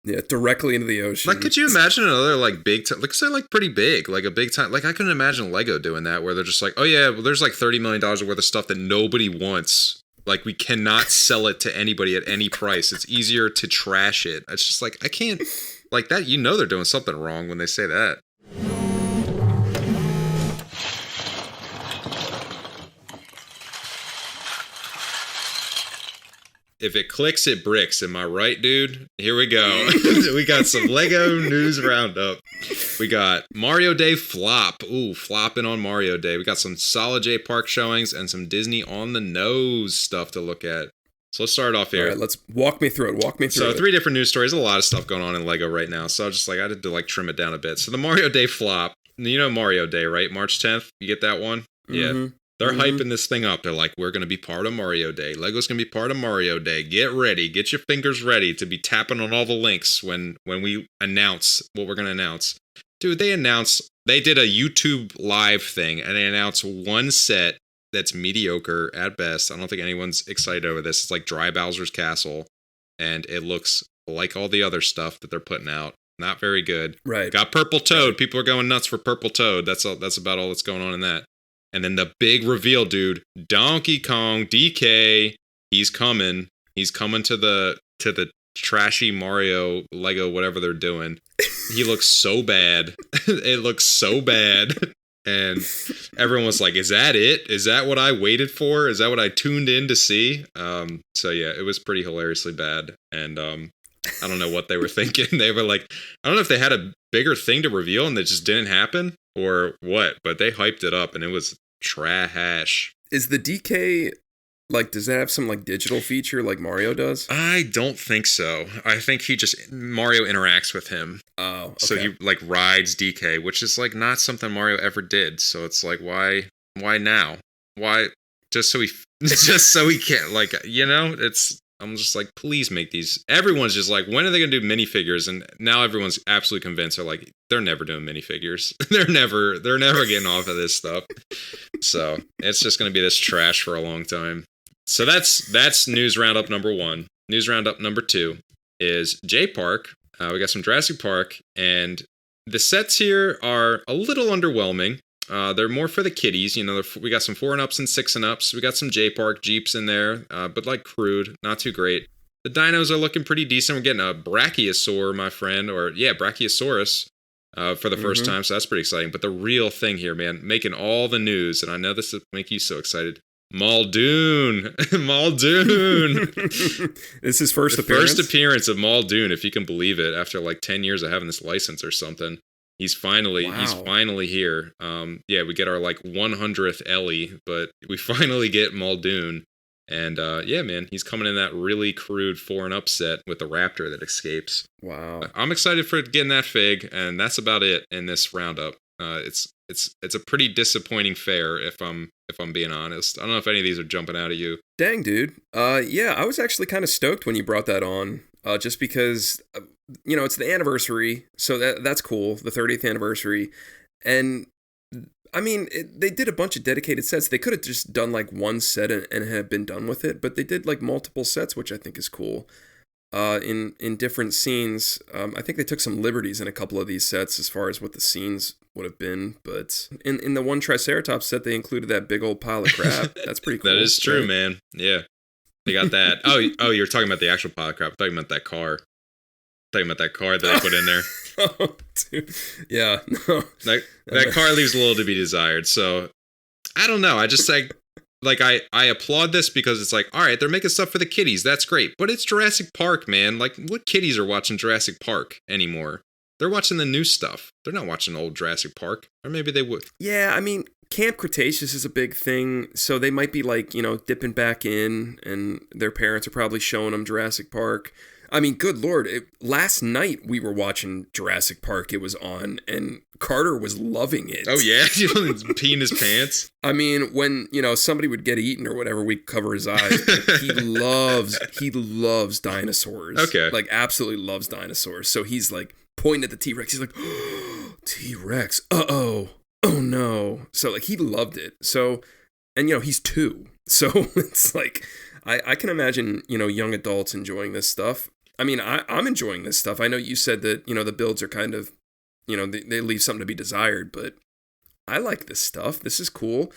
Yeah, directly into the ocean. Like, could you imagine another like big, like say like pretty big, like a big time? Like I couldn't imagine Lego doing that, where they're just like, oh yeah, well there's like $30 million worth of stuff that nobody wants. Like we cannot sell it to anybody at any price. It's easier to trash it. It's just like I can't like that. You know they're doing something wrong when they say that. If it clicks, it bricks. Am I right, dude? Here we go. We got some Lego news roundup. We got Mario Day flop. Ooh, flopping on Mario Day. We got some Solid J Park showings and some Disney on the nose stuff to look at. So let's start off here. All right, let's walk me through it. So 3 different news stories. A lot of stuff going on in Lego right now. So I just like I had to like trim it down a bit. So the Mario Day flop. You know Mario Day, right? March 10th. You get that one? Yeah. Mm-hmm. They're hyping this thing up. They're like, we're going to be part of Mario Day. Lego's going to be part of Mario Day. Get ready. Get your fingers ready to be tapping on all the links when we announce what we're going to announce. Dude, they did a YouTube live thing, and they announced one set that's mediocre at best. I don't think anyone's excited over this. It's like Dry Bowser's Castle, and it looks like all the other stuff that they're putting out. Not very good. Right. Got Purple Toad. People are going nuts for Purple Toad. That's about all that's going on in that. And then the big reveal, dude, Donkey Kong DK, he's coming. He's coming to the trashy Mario Lego whatever they're doing. He looks so bad. It looks so bad. And everyone was like, "Is that it? Is that what I waited for? Is that what I tuned in to see?" So yeah, it was pretty hilariously bad. And I don't know what they were thinking. They were like, I don't know if they had a bigger thing to reveal and it just didn't happen or what, but they hyped it up and it was trash. Is the DK, like, does that have some, like, digital feature like Mario does? I don't think so. I think Mario interacts with him. Oh, okay. So he, like, rides DK, which is, like, not something Mario ever did. So it's like, why now? Why? Just so he can't, like, you know, I'm just like, please make these. Everyone's just like, when are they going to do minifigures? And now everyone's absolutely convinced. They're like, they're never doing minifigures. They're never getting off of this stuff. So it's just going to be this trash for a long time. So that's news roundup number 1. News roundup number 2 is J Park We got some Jurassic Park, and the sets here are a little underwhelming. They're more for the kiddies. You know, we got some 4 and ups and 6 and ups. We got some J Park Jeeps in there, but like crude, not too great. The dinos are looking pretty decent. We're getting a Brachiosaur, my friend, Brachiosaurus for the first time, so that's pretty exciting. But the real thing here, man, making all the news, and I know this will make you so excited. Muldoon. Muldoon. This is his first appearance? First appearance of Muldoon, if you can believe it, after like 10 years of having this license or something. He's finally here. We get our like 100th Ellie, but we finally get Muldoon. And man, he's coming in that really crude 4 and up set with the raptor that escapes. Wow. I'm excited for getting that fig, and that's about it in this roundup. It's a pretty disappointing fare if I'm being honest. I don't know if any of these are jumping out at you. Dang, dude. I was actually kind of stoked when you brought that on, just because it's the anniversary, so that's cool, the 30th anniversary, and I mean they did a bunch of dedicated sets. They could have just done like one set and have been done with it, but they did like multiple sets, which I think is cool. In different scenes, I think they took some liberties in a couple of these sets as far as what the scenes would have been, but in the one Triceratops set, they included that big old pile of crap. That's pretty cool. That is true, right? Man. Yeah, they got that. Oh, you're talking about the actual pile of crap. I thought you meant that car. That they put in there. Oh, dude. Yeah, no. That car leaves a little to be desired. So I don't know. I just I applaud this because it's like, all right, they're making stuff for the kiddies. That's great. But it's Jurassic Park, man. Like, what kiddies are watching Jurassic Park anymore? They're watching the new stuff. They're not watching old Jurassic Park. Or maybe they would. Yeah, I mean, Camp Cretaceous is a big thing. So they might be like, dipping back in, and their parents are probably showing them Jurassic Park. I mean, good Lord, last night we were watching Jurassic Park. It was on, and Carter was loving it. Oh, yeah? Peeing his pants? I mean, when, somebody would get eaten or whatever, we'd cover his eyes. He loves dinosaurs. Okay. Like, absolutely loves dinosaurs. So he's, like, pointing at the T-Rex. He's like, oh, T-Rex, uh-oh, oh, no. So, like, he loved it. So, and, he's 2. So it's like, I can imagine, young adults enjoying this stuff. I mean, I'm enjoying this stuff. I know you said that, the builds are kind of, they leave something to be desired, but I like this stuff. This is cool.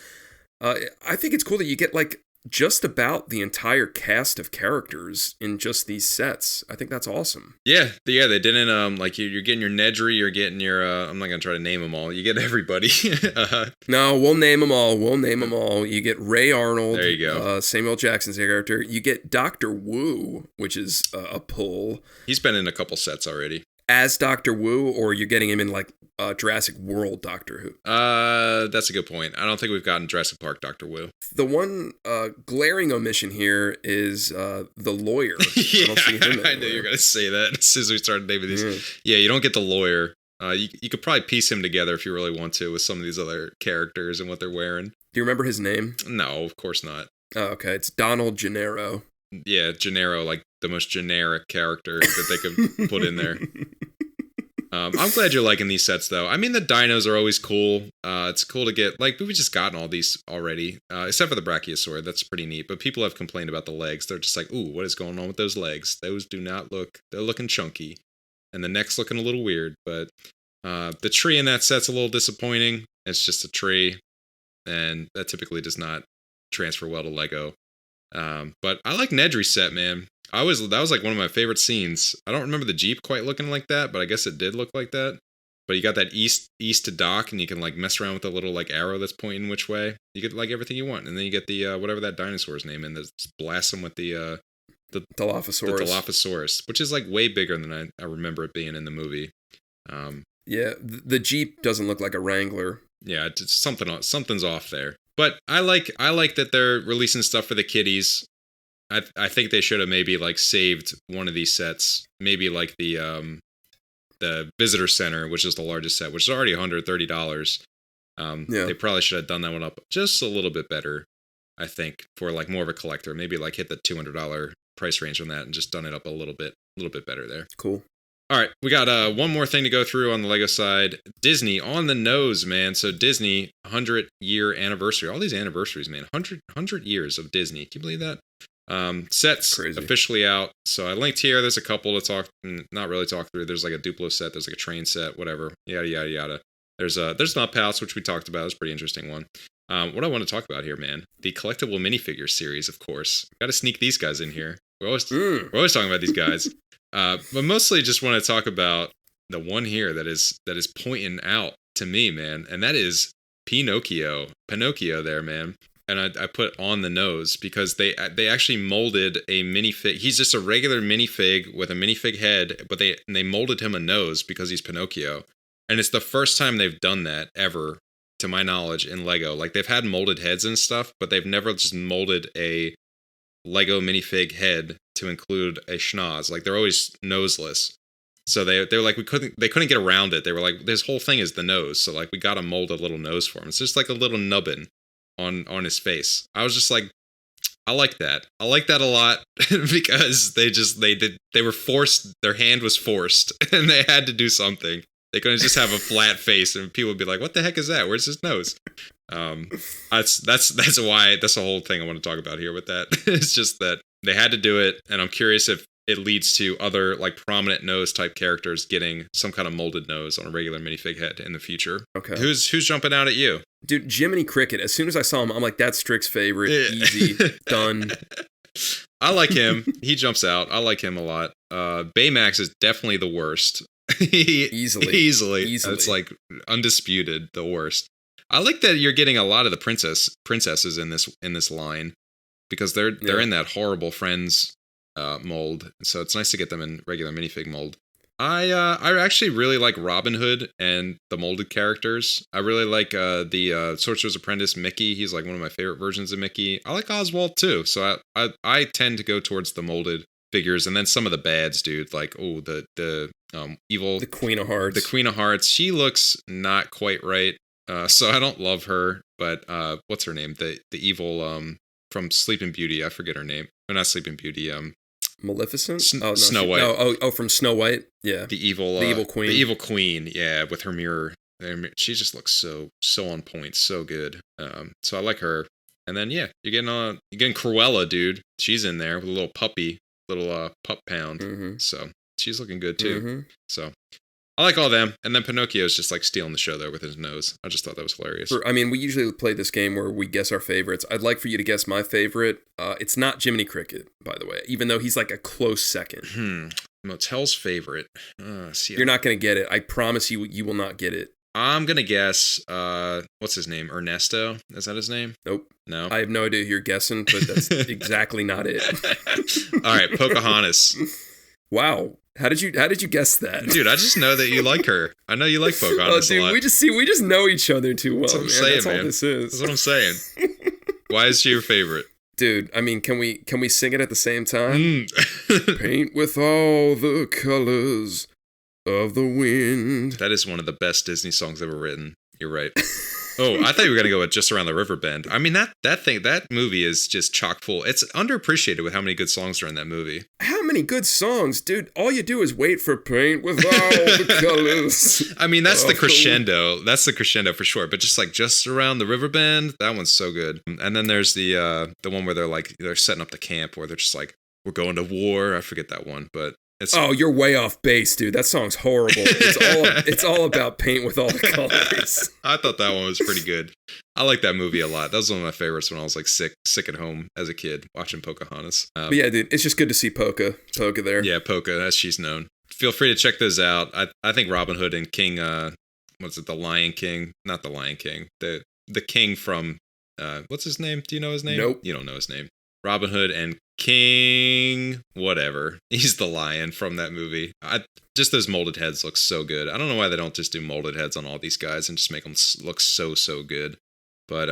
I think it's cool that you get like just about the entire cast of characters in just these sets. I think that's awesome. Yeah, they didn't like you're getting your Nedry, you're getting your I'm not gonna try to name them all. You get everybody. No, we'll name them all. You get Ray Arnold. There you go. Samuel Jackson's character. You get Dr. Wu, which is a pull. He's been in a couple sets already. As Dr. Wu, or you're getting him in like Jurassic World Doctor Who? That's a good point. I don't think we've gotten Jurassic Park Doctor Wu. The one glaring omission here is the lawyer. Yeah, I don't see him I knew you were going to say that as soon as we started naming these. Yeah, you don't get the lawyer. You could probably piece him together if you really want to with some of these other characters and what they're wearing. Do you remember his name? No, of course not. Oh, okay. It's Donald Gennaro. Yeah, Gennaro, like the most generic character that they could put in there. I'm glad you're liking these sets, though. I mean, the dinos are always cool. It's cool to get, like, we've just gotten all these already, except for the Brachiosaur. That's pretty neat. But people have complained about the legs. They're just like, ooh, what is going on with those legs? Those do not look, they're looking chunky. And the neck's looking a little weird. But the tree in that set's a little disappointing. It's just a tree. And that typically does not transfer well to Lego. But I like Nedry's set, man. That was like one of my favorite scenes. I don't remember the Jeep quite looking like that, but I guess it did look like that. But you got that east to dock, and you can like mess around with the little like arrow that's pointing which way. You get like everything you want, and then you get the whatever that dinosaur's name, and just blast them with the Dilophosaurus. The Dilophosaurus, which is like way bigger than I remember it being in the movie. Yeah, the Jeep doesn't look like a Wrangler. Yeah, it's something's off there. But I like that they're releasing stuff for the kiddies. I think they should have maybe like saved one of these sets, maybe like the visitor center, which is the largest set, which is already $130. They probably should have done that one up just a little bit better. I think for like more of a collector, maybe like hit the $200 price range on that and just done it up a little bit better there. Cool. All right, we got one more thing to go through on the Lego side. Disney on the nose, man. So Disney 100-year anniversary. All these anniversaries, man. 100 years of Disney. Can you believe that? Set's Crazy. officially out. So I linked here. There's a couple to not really talk through. There's like a Duplo set. There's like a train set, whatever. Yada, yada, yada. There's Mop House, which we talked about. It's a pretty interesting one. What I want to talk about here, man, the collectible minifigure series, of course. Got to sneak these guys in here. We're always talking about these guys. But mostly just want to talk about the one here that is pointing out to me, man. And that is Pinocchio there, man. And I put on the nose because they actually molded a minifig. He's just a regular minifig with a minifig head, but they molded him a nose because he's Pinocchio. And it's the first time they've done that ever, to my knowledge, in Lego. Like, they've had molded heads and stuff, but they've never just molded a Lego minifig head to include a schnoz. Like, they're always noseless. So they were like, they couldn't get around it. They were like, this whole thing is the nose. So like, we got to mold a little nose for him. It's just like a little nubbin on his face. I was just like, I like that. I like that a lot because they were forced. Their hand was forced and they had to do something. They couldn't just have a flat face and people would be like, what the heck is that? Where's his nose? That's the whole thing I want to talk about here with that. It's just that they had to do it. And I'm curious if it leads to other like prominent nose type characters getting some kind of molded nose on a regular minifig head in the future. Okay. Who's jumping out at you? Dude, Jiminy Cricket, as soon as I saw him, I'm like, that's Strick's favorite. Easy. Done. I like him. He jumps out. I like him a lot. Baymax is definitely the worst. Easily. It's like undisputed the worst. I like that you're getting a lot of the princesses in this line because they're in that horrible Friends mold. So it's nice to get them in regular minifig mold. I actually really like Robin Hood and the molded characters. I really like the Sorcerer's Apprentice Mickey. He's like one of my favorite versions of Mickey. I like Oswald too. So I tend to go towards the molded figures, and then some of the bads, dude. Like the evil, the Queen of Hearts. The Queen of Hearts. She looks not quite right. So I don't love her. But what's her name? The evil from Sleeping Beauty. I forget her name. Or not Sleeping Beauty. Maleficent? Snow White. Oh, from Snow White? Yeah. The evil queen. The evil queen, yeah, with her mirror. She just looks so on point, so good. So I like her. And then you're getting Cruella, dude. She's in there with a little puppy, pup pound. Mm-hmm. So she's looking good too. Mm-hmm. So I like all them. And then Pinocchio's just like stealing the show there with his nose. I just thought that was hilarious. We usually play this game where we guess our favorites. I'd like for you to guess my favorite. It's not Jiminy Cricket, by the way, even though he's like a close second. Motyl's favorite. You're not going to get it. I promise you will not get it. I'm going to guess, what's his name? Ernesto? Is that his name? Nope. No? I have no idea who you're guessing, but that's exactly not it. All right, Pocahontas. Wow. How did you guess that? Dude, I just know that you like her. I know you like Pocahontas a lot. We just know each other too well. That's what I'm saying, That's all this is. That's what I'm saying. Why is she your favorite? Dude, I mean, can we sing it at the same time? Paint with all the colors of the wind. That is one of the best Disney songs ever written. You're right. Oh, I thought you were going to go with Just Around the River Bend. I mean, that movie is just chock full. It's underappreciated with how many good songs are in that movie. How many good songs? Dude, all you do is wait for paint with all the colors. I mean, that's the crescendo. That's the crescendo for sure. But just Around the River Bend, that one's so good. And then there's the one where they're setting up the camp where they're just like, we're going to war. I forget that one, but you're way off base, dude. That song's horrible. It's all about paint with all the colors. I thought that one was pretty good. I like that movie a lot. That was one of my favorites when I was like sick at home as a kid watching Pocahontas. But yeah, dude, it's just good to see Polka there. Yeah, Polka, as she's known. Feel free to check those out. I think Robin Hood and King, the Lion King? Not the Lion King. The king from, what's his name? Do you know his name? Nope. You don't know his name. Robin Hood and King whatever. He's the lion from that movie. Just those molded heads look so good. I don't know why they don't just do molded heads on all these guys and just make them look so good. But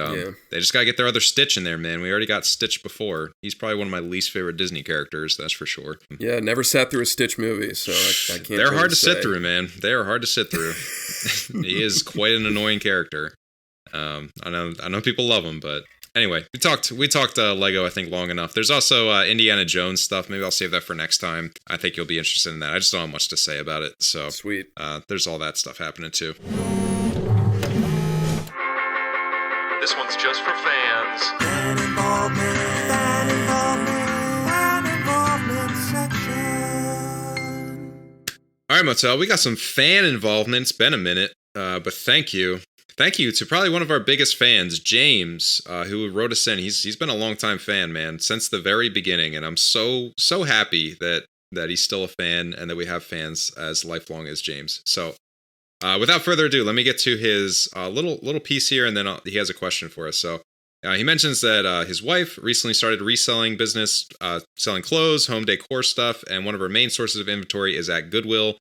they just gotta get their other Stitch in there, man. We already got Stitch before. He's probably one of my least favorite Disney characters, that's for sure. Yeah, never sat through a Stitch movie, so I can't. They're hard to sit through, man. They are hard to sit through. He is quite an annoying character. I know people love him, but anyway, we talked Lego, I think, long enough. There's also Indiana Jones stuff. Maybe I'll save that for next time. I think you'll be interested in that. I just don't have much to say about it. So sweet. There's all that stuff happening too. This one's just for fans. Fan involvement. right, Motyl, we got some fan involvement. It's been a minute, but thank you. Thank you to probably one of our biggest fans, James, who wrote us in. He's been a longtime fan, man, since the very beginning, and I'm so happy that he's still a fan and that we have fans as lifelong as James. So, without further ado, let me get to his little piece here, and then he has a question for us. So, he mentions that his wife recently started a reselling business, selling clothes, home decor stuff, and one of her main sources of inventory is at Goodwill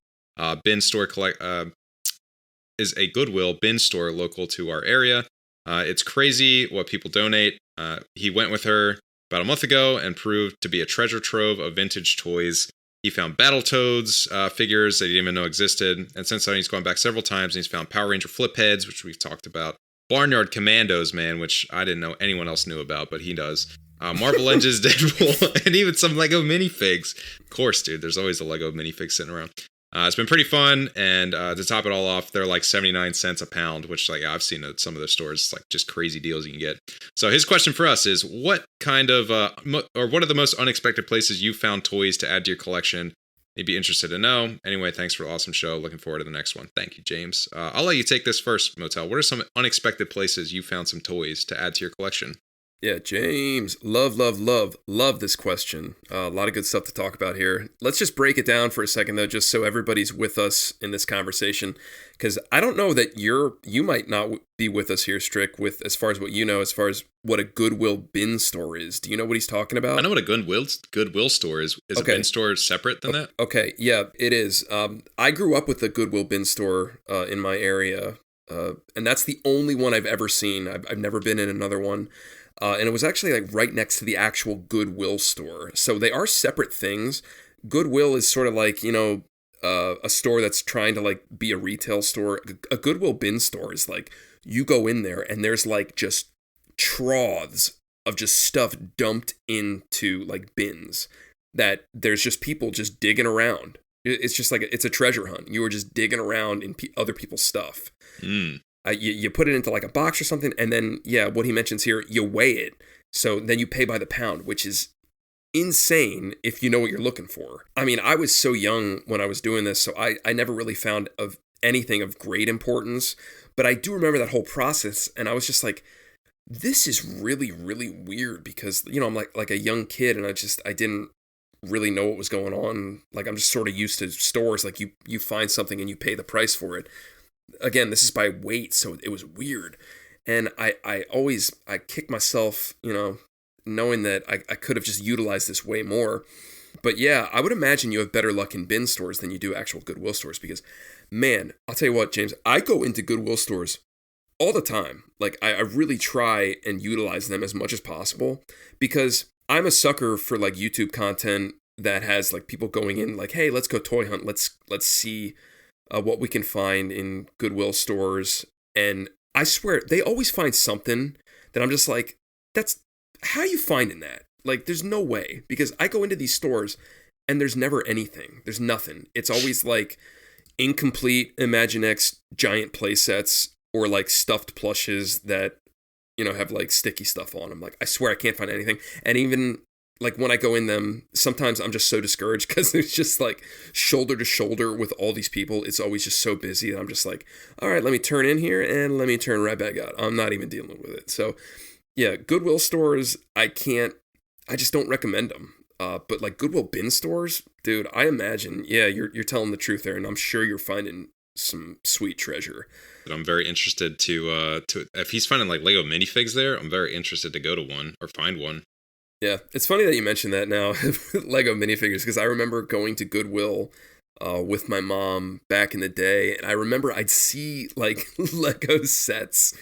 bin store is a Goodwill bin store local to our area. It's crazy what people donate. He went with her about a month ago and proved to be a treasure trove of vintage toys. He found Battletoads figures that he didn't even know existed. And since then, he's gone back several times and he's found Power Ranger flip heads, which we've talked about. Barnyard Commandos, man, which I didn't know anyone else knew about, but he does. Marvel Legends, Deadpool, and even some Lego minifigs. Of course, dude, there's always a Lego minifig sitting around. It's been pretty fun, and to top it all off, they're like 79 cents a pound, which like I've seen at some of the stores, like just crazy deals you can get. So his question for us is, what kind of, or what are the most unexpected places you found toys to add to your collection? You'd be interested to know. Anyway, thanks for the awesome show. Looking forward to the next one. Thank you, James. I'll let you take this first, Motyl. What are some unexpected places you found some toys to add to your collection? Yeah, James, love this question. A lot of good stuff to talk about here. Let's just break it down for a second, though, just so everybody's with us in this conversation. Because I don't know that you might not be with us here, Strick, with as far as what you know, as far as what a Goodwill bin store is. Do you know what he's talking about? I know what a Goodwill store is. Is okay. A bin store separate than that? Okay, yeah, it is. I grew up with the Goodwill bin store in my area, and that's the only one I've ever seen. I've never been in another one. And it was actually like right next to the actual Goodwill store. So they are separate things. Goodwill is sort of like, a store that's trying to like be a retail store. A Goodwill bin store is like, you go in there and there's like just troughs of just stuff dumped into like bins that there's just people just digging around. It's just like, it's a treasure hunt. You were just digging around in other people's stuff. You put it into like a box or something, and then, what he mentions here, you weigh it. So then you pay by the pound, which is insane if you know what you're looking for. I mean, I was so young when I was doing this, so I never really found of anything of great importance. But I do remember that whole process, and I was just like, this is really, really weird because, I'm like a young kid, and I didn't really know what was going on. Like, I'm just sort of used to stores, like you find something and you pay the price for it. Again, this is by weight, so it was weird. And I always kick myself, knowing that I could have just utilized this way more. But yeah, I would imagine you have better luck in bin stores than you do actual Goodwill stores because, man, I'll tell you what, James, I go into Goodwill stores all the time. Like, I really try and utilize them as much as possible because I'm a sucker for, like, YouTube content that has, like, people going in, like, hey, let's go toy hunt. Let's see what we can find in Goodwill stores. And I swear, they always find something that I'm just like, that's, how are you finding that? Like, there's no way. Because I go into these stores and there's never anything. There's nothing. It's always like incomplete Imaginext giant play sets or like stuffed plushes that, have like sticky stuff on them. Like, I swear I can't find anything. And even like when I go in them, sometimes I'm just so discouraged because it's just like shoulder to shoulder with all these people. It's always just so busy that I'm just like, all right, let me turn in here and let me turn right back out. I'm not even dealing with it. So yeah, Goodwill stores, I just don't recommend them. But like Goodwill bin stores, dude, I imagine, you're telling the truth there, and I'm sure you're finding some sweet treasure. I'm very interested to if he's finding like Lego minifigs there, I'm very interested to go to one or find one. Yeah, it's funny that you mentioned that now, Lego minifigures, because I remember going to Goodwill with my mom back in the day, and I remember I'd see like Lego sets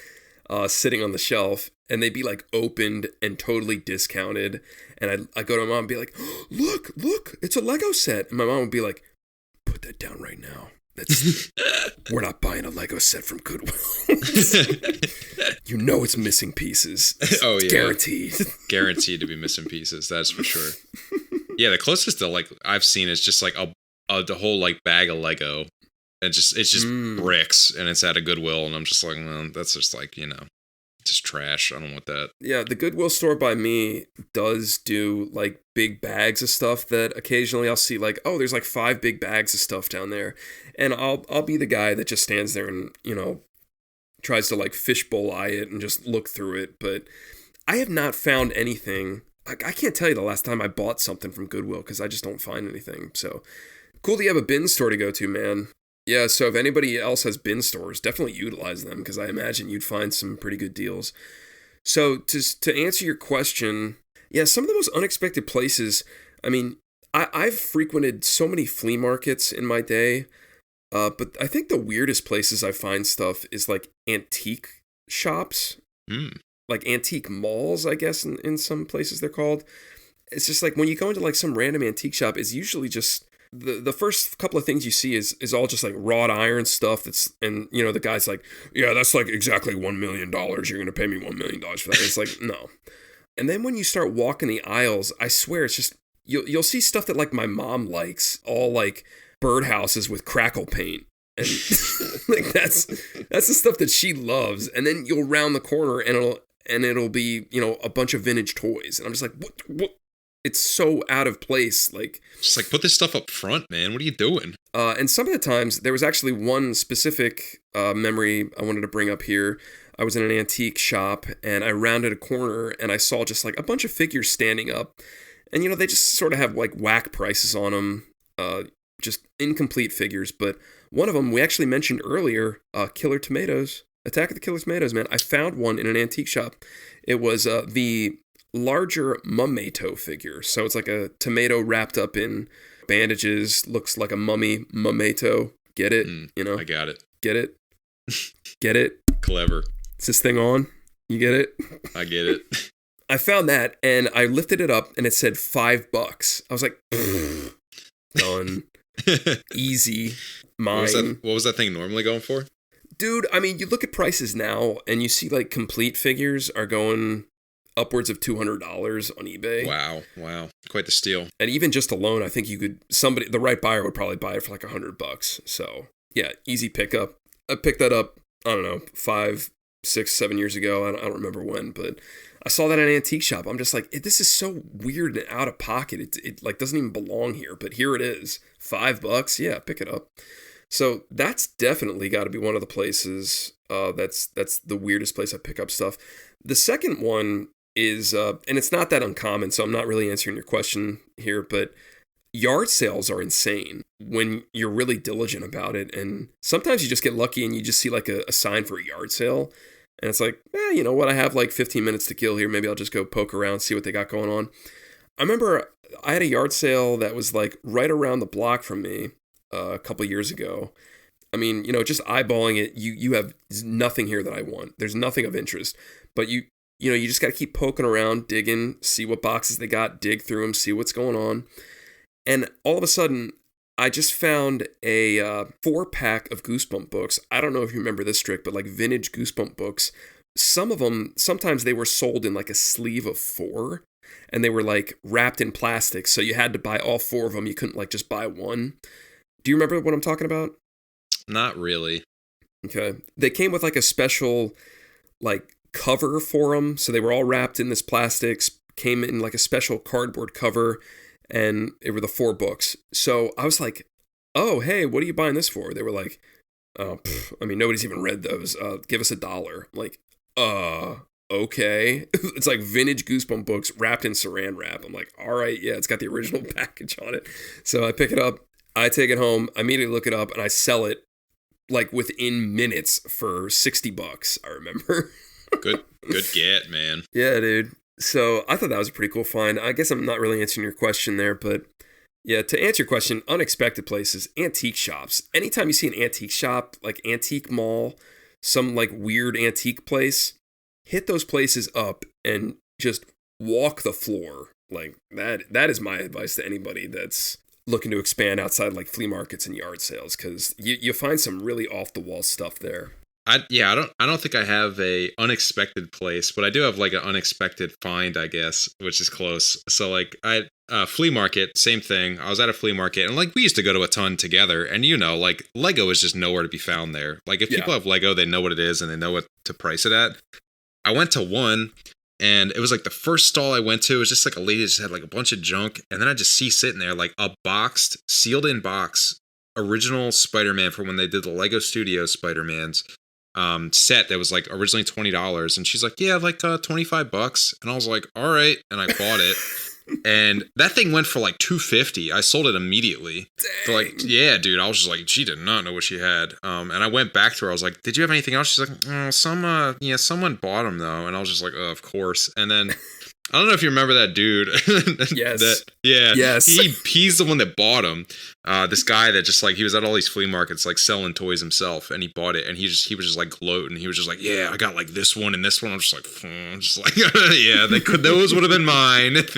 sitting on the shelf, and they'd be like opened and totally discounted, and I go to my mom and be like, look, it's a Lego set, and my mom would be like, put that down right now. We're not buying a Lego set from Goodwill. It's missing pieces. Oh yeah, guaranteed to be missing pieces. That's for sure. Yeah, the closest to like I've seen is just like the whole like bag of Lego, and it's just bricks, and it's at a Goodwill, and I'm just like, well, that's just like just trash. I don't want that. Yeah, the Goodwill store by me does do like big bags of stuff that occasionally I'll see like, oh, there's like 5 big bags of stuff down there. And I'll be the guy that just stands there and, tries to like fishbowl eye it and just look through it. But I have not found anything. I can't tell you the last time I bought something from Goodwill because I just don't find anything. So cool that you have a bin store to go to, man. Yeah, so if anybody else has bin stores, definitely utilize them because I imagine you'd find some pretty good deals. So to answer your question, yeah, some of the most unexpected places, I mean, I've frequented so many flea markets in my day, but I think the weirdest places I find stuff is like antique shops, like antique malls, I guess, in some places they're called. It's just like when you go into like some random antique shop, it's usually just the first couple of things you see is all just like wrought iron stuff and the guy's like, yeah, that's like exactly $1 million. You're going to pay me $1 million for that. It's like, no. And then when you start walking the aisles, I swear it's just, you'll see stuff that like my mom likes, all like birdhouses with crackle paint. And like that's the stuff that she loves. And then you'll round the corner and it'll be, a bunch of vintage toys. And I'm just like, what? It's so out of place. Like, just like put this stuff up front, man. What are you doing? And some of the times there was actually one specific memory I wanted to bring up here. I was in an antique shop and I rounded a corner and I saw just like a bunch of figures standing up. And, they just sort of have like whack prices on them, just incomplete figures. But one of them we actually mentioned earlier, Killer Tomatoes, Attack of the Killer Tomatoes, man. I found one in an antique shop. It was the larger Motyl figure. So it's like a tomato wrapped up in bandages, looks like a mummy Motyl. Get it? I got it. Get it? Get it? Clever. Is this thing on? You get it? I get it. I found that and I lifted it up and it said $5. I was like, done. Easy. Mine. What was that thing normally going for? Dude, I mean, you look at prices now and you see like complete figures are going upwards of $200 on eBay. Wow. Quite the steal. And even just alone, I think the right buyer would probably buy it for like $100. So yeah, easy pickup. I picked that up, I don't know, 5, 6, 7 years ago. I don't remember when, but I saw that at an antique shop. I'm just like, this is so weird and out of pocket. It like doesn't even belong here, but here it is. $5. Yeah, pick it up. So that's definitely got to be one of the places. That's the weirdest place I pick up stuff. The second one is, and it's not that uncommon, so I'm not really answering your question here, but yard sales are insane when you're really diligent about it. And sometimes you just get lucky and you just see like a sign for a yard sale. And it's like, you know what? I have like 15 minutes to kill here. Maybe I'll just go poke around, see what they got going on. I remember I had a yard sale that was like right around the block from me a couple years ago. I mean, just eyeballing it, you have nothing here that I want. There's nothing of interest, but you just got to keep poking around, digging, see what boxes they got, dig through them, see what's going on. And all of a sudden, I just found a 4-pack of Goosebump books. I don't know if you remember this, Strick, but like vintage Goosebump books. Some of them, sometimes they were sold in like a sleeve of 4, and they were like wrapped in plastic. So you had to buy all 4 of them. You couldn't like just buy one. Do you remember what I'm talking about? Not really. Okay. They came with like a special like cover for them. So they were all wrapped in this plastic, came in like a special cardboard cover, and it were the 4 books. So I was like, oh, hey, what are you buying this for? They were like, I mean, nobody's even read those. Give us $1. I'm like, okay. It's like vintage Goosebump books wrapped in saran wrap. I'm like, all right, yeah, it's got the original package on it. So I pick it up, I take it home, I immediately look it up, and I sell it like within minutes for $60, I remember. Good get, man. Yeah, dude. So I thought that was a pretty cool find. I guess I'm not really answering your question there, but yeah, to answer your question, unexpected places, antique shops. Anytime you see an antique shop, like antique mall, some like weird antique place, hit those places up and just walk the floor. Like that is my advice to anybody that's looking to expand outside like flea markets and yard sales, because you find some really off the wall stuff there. I don't think I have a unexpected place, but I do have like an unexpected find, I guess, which is close. So like flea market, same thing. I was at a flea market and like we used to go to a ton together, and like Lego is just nowhere to be found there. Like if people have Lego, they know what it is and they know what to price it at. I went to one, and it was like the first stall I went to. It was just like a lady that just had like a bunch of junk, and then I just see sitting there like a boxed, sealed in box, original Spider-Man from when they did the Lego Studios Spider-Mans set that was like originally $20, and she's like, yeah, like $25, and I was like, all right, and I bought it. And that thing went for like $250. I sold it immediately. For like, yeah, dude. I was just like, she did not know what she had. And I went back to her. I was like, did you have anything else? She's like, oh, someone bought them though. And I was just like, oh, of course. And then I don't know if you remember that dude. Yes. Yes. He's the one that bought them. This guy that just like, he was at all these flea markets like selling toys himself, and he bought it, and he was just like gloating. He was just like, yeah, I got like this one and this one. I'm just like, yeah, those would have been mine if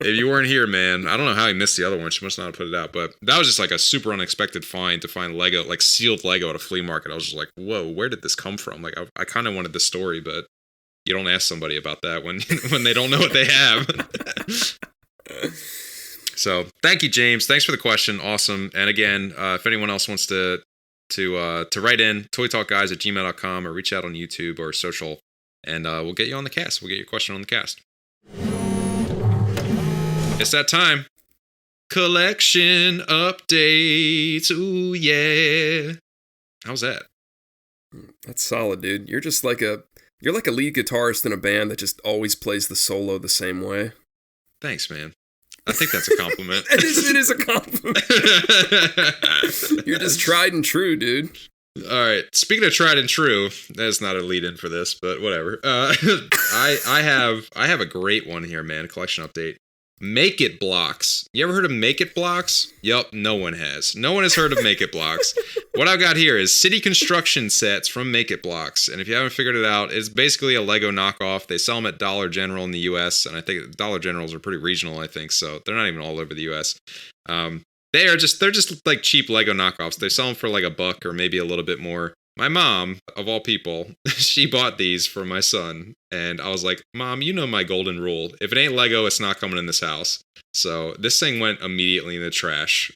you weren't here, man. I don't know how he missed the other one. She must not have put it out, but that was just like a super unexpected find to find Lego, like sealed Lego at a flea market. I was just like, whoa, where did this come from? Like, I kind of wanted the story, but you don't ask somebody about that when they don't know what they have. So thank you, James. Thanks for the question. Awesome. And again, if anyone else wants to write in, toytalkguys@gmail.com, or reach out on YouTube or social, and we'll get you on the cast. We'll get your question on the cast. It's that time. Collection updates. Ooh, yeah. How's that? That's solid, dude. You're like a lead guitarist in a band that just always plays the solo the same way. Thanks, man. I think that's a compliment. It is a compliment. You're just tried and true, dude. All right. Speaking of tried and true, that's not a lead-in for this, but whatever. I have a great one here, man. Collection update. Make It blocks. You ever heard of Make It blocks? Yup, no one has. No one has heard of Make It blocks. What I've got here is city construction sets from Make It blocks. And if you haven't figured it out, it's basically a Lego knockoff. They sell them at Dollar General in the US, and I think Dollar Generals are pretty regional, I think, so they're not even all over the US. They're just like cheap Lego knockoffs. They sell them for like $1 or maybe a little bit more. My mom, of all people, she bought these for my son. And I was like, Mom, you know my golden rule. If it ain't Lego, it's not coming in this house. So this thing went immediately in the trash.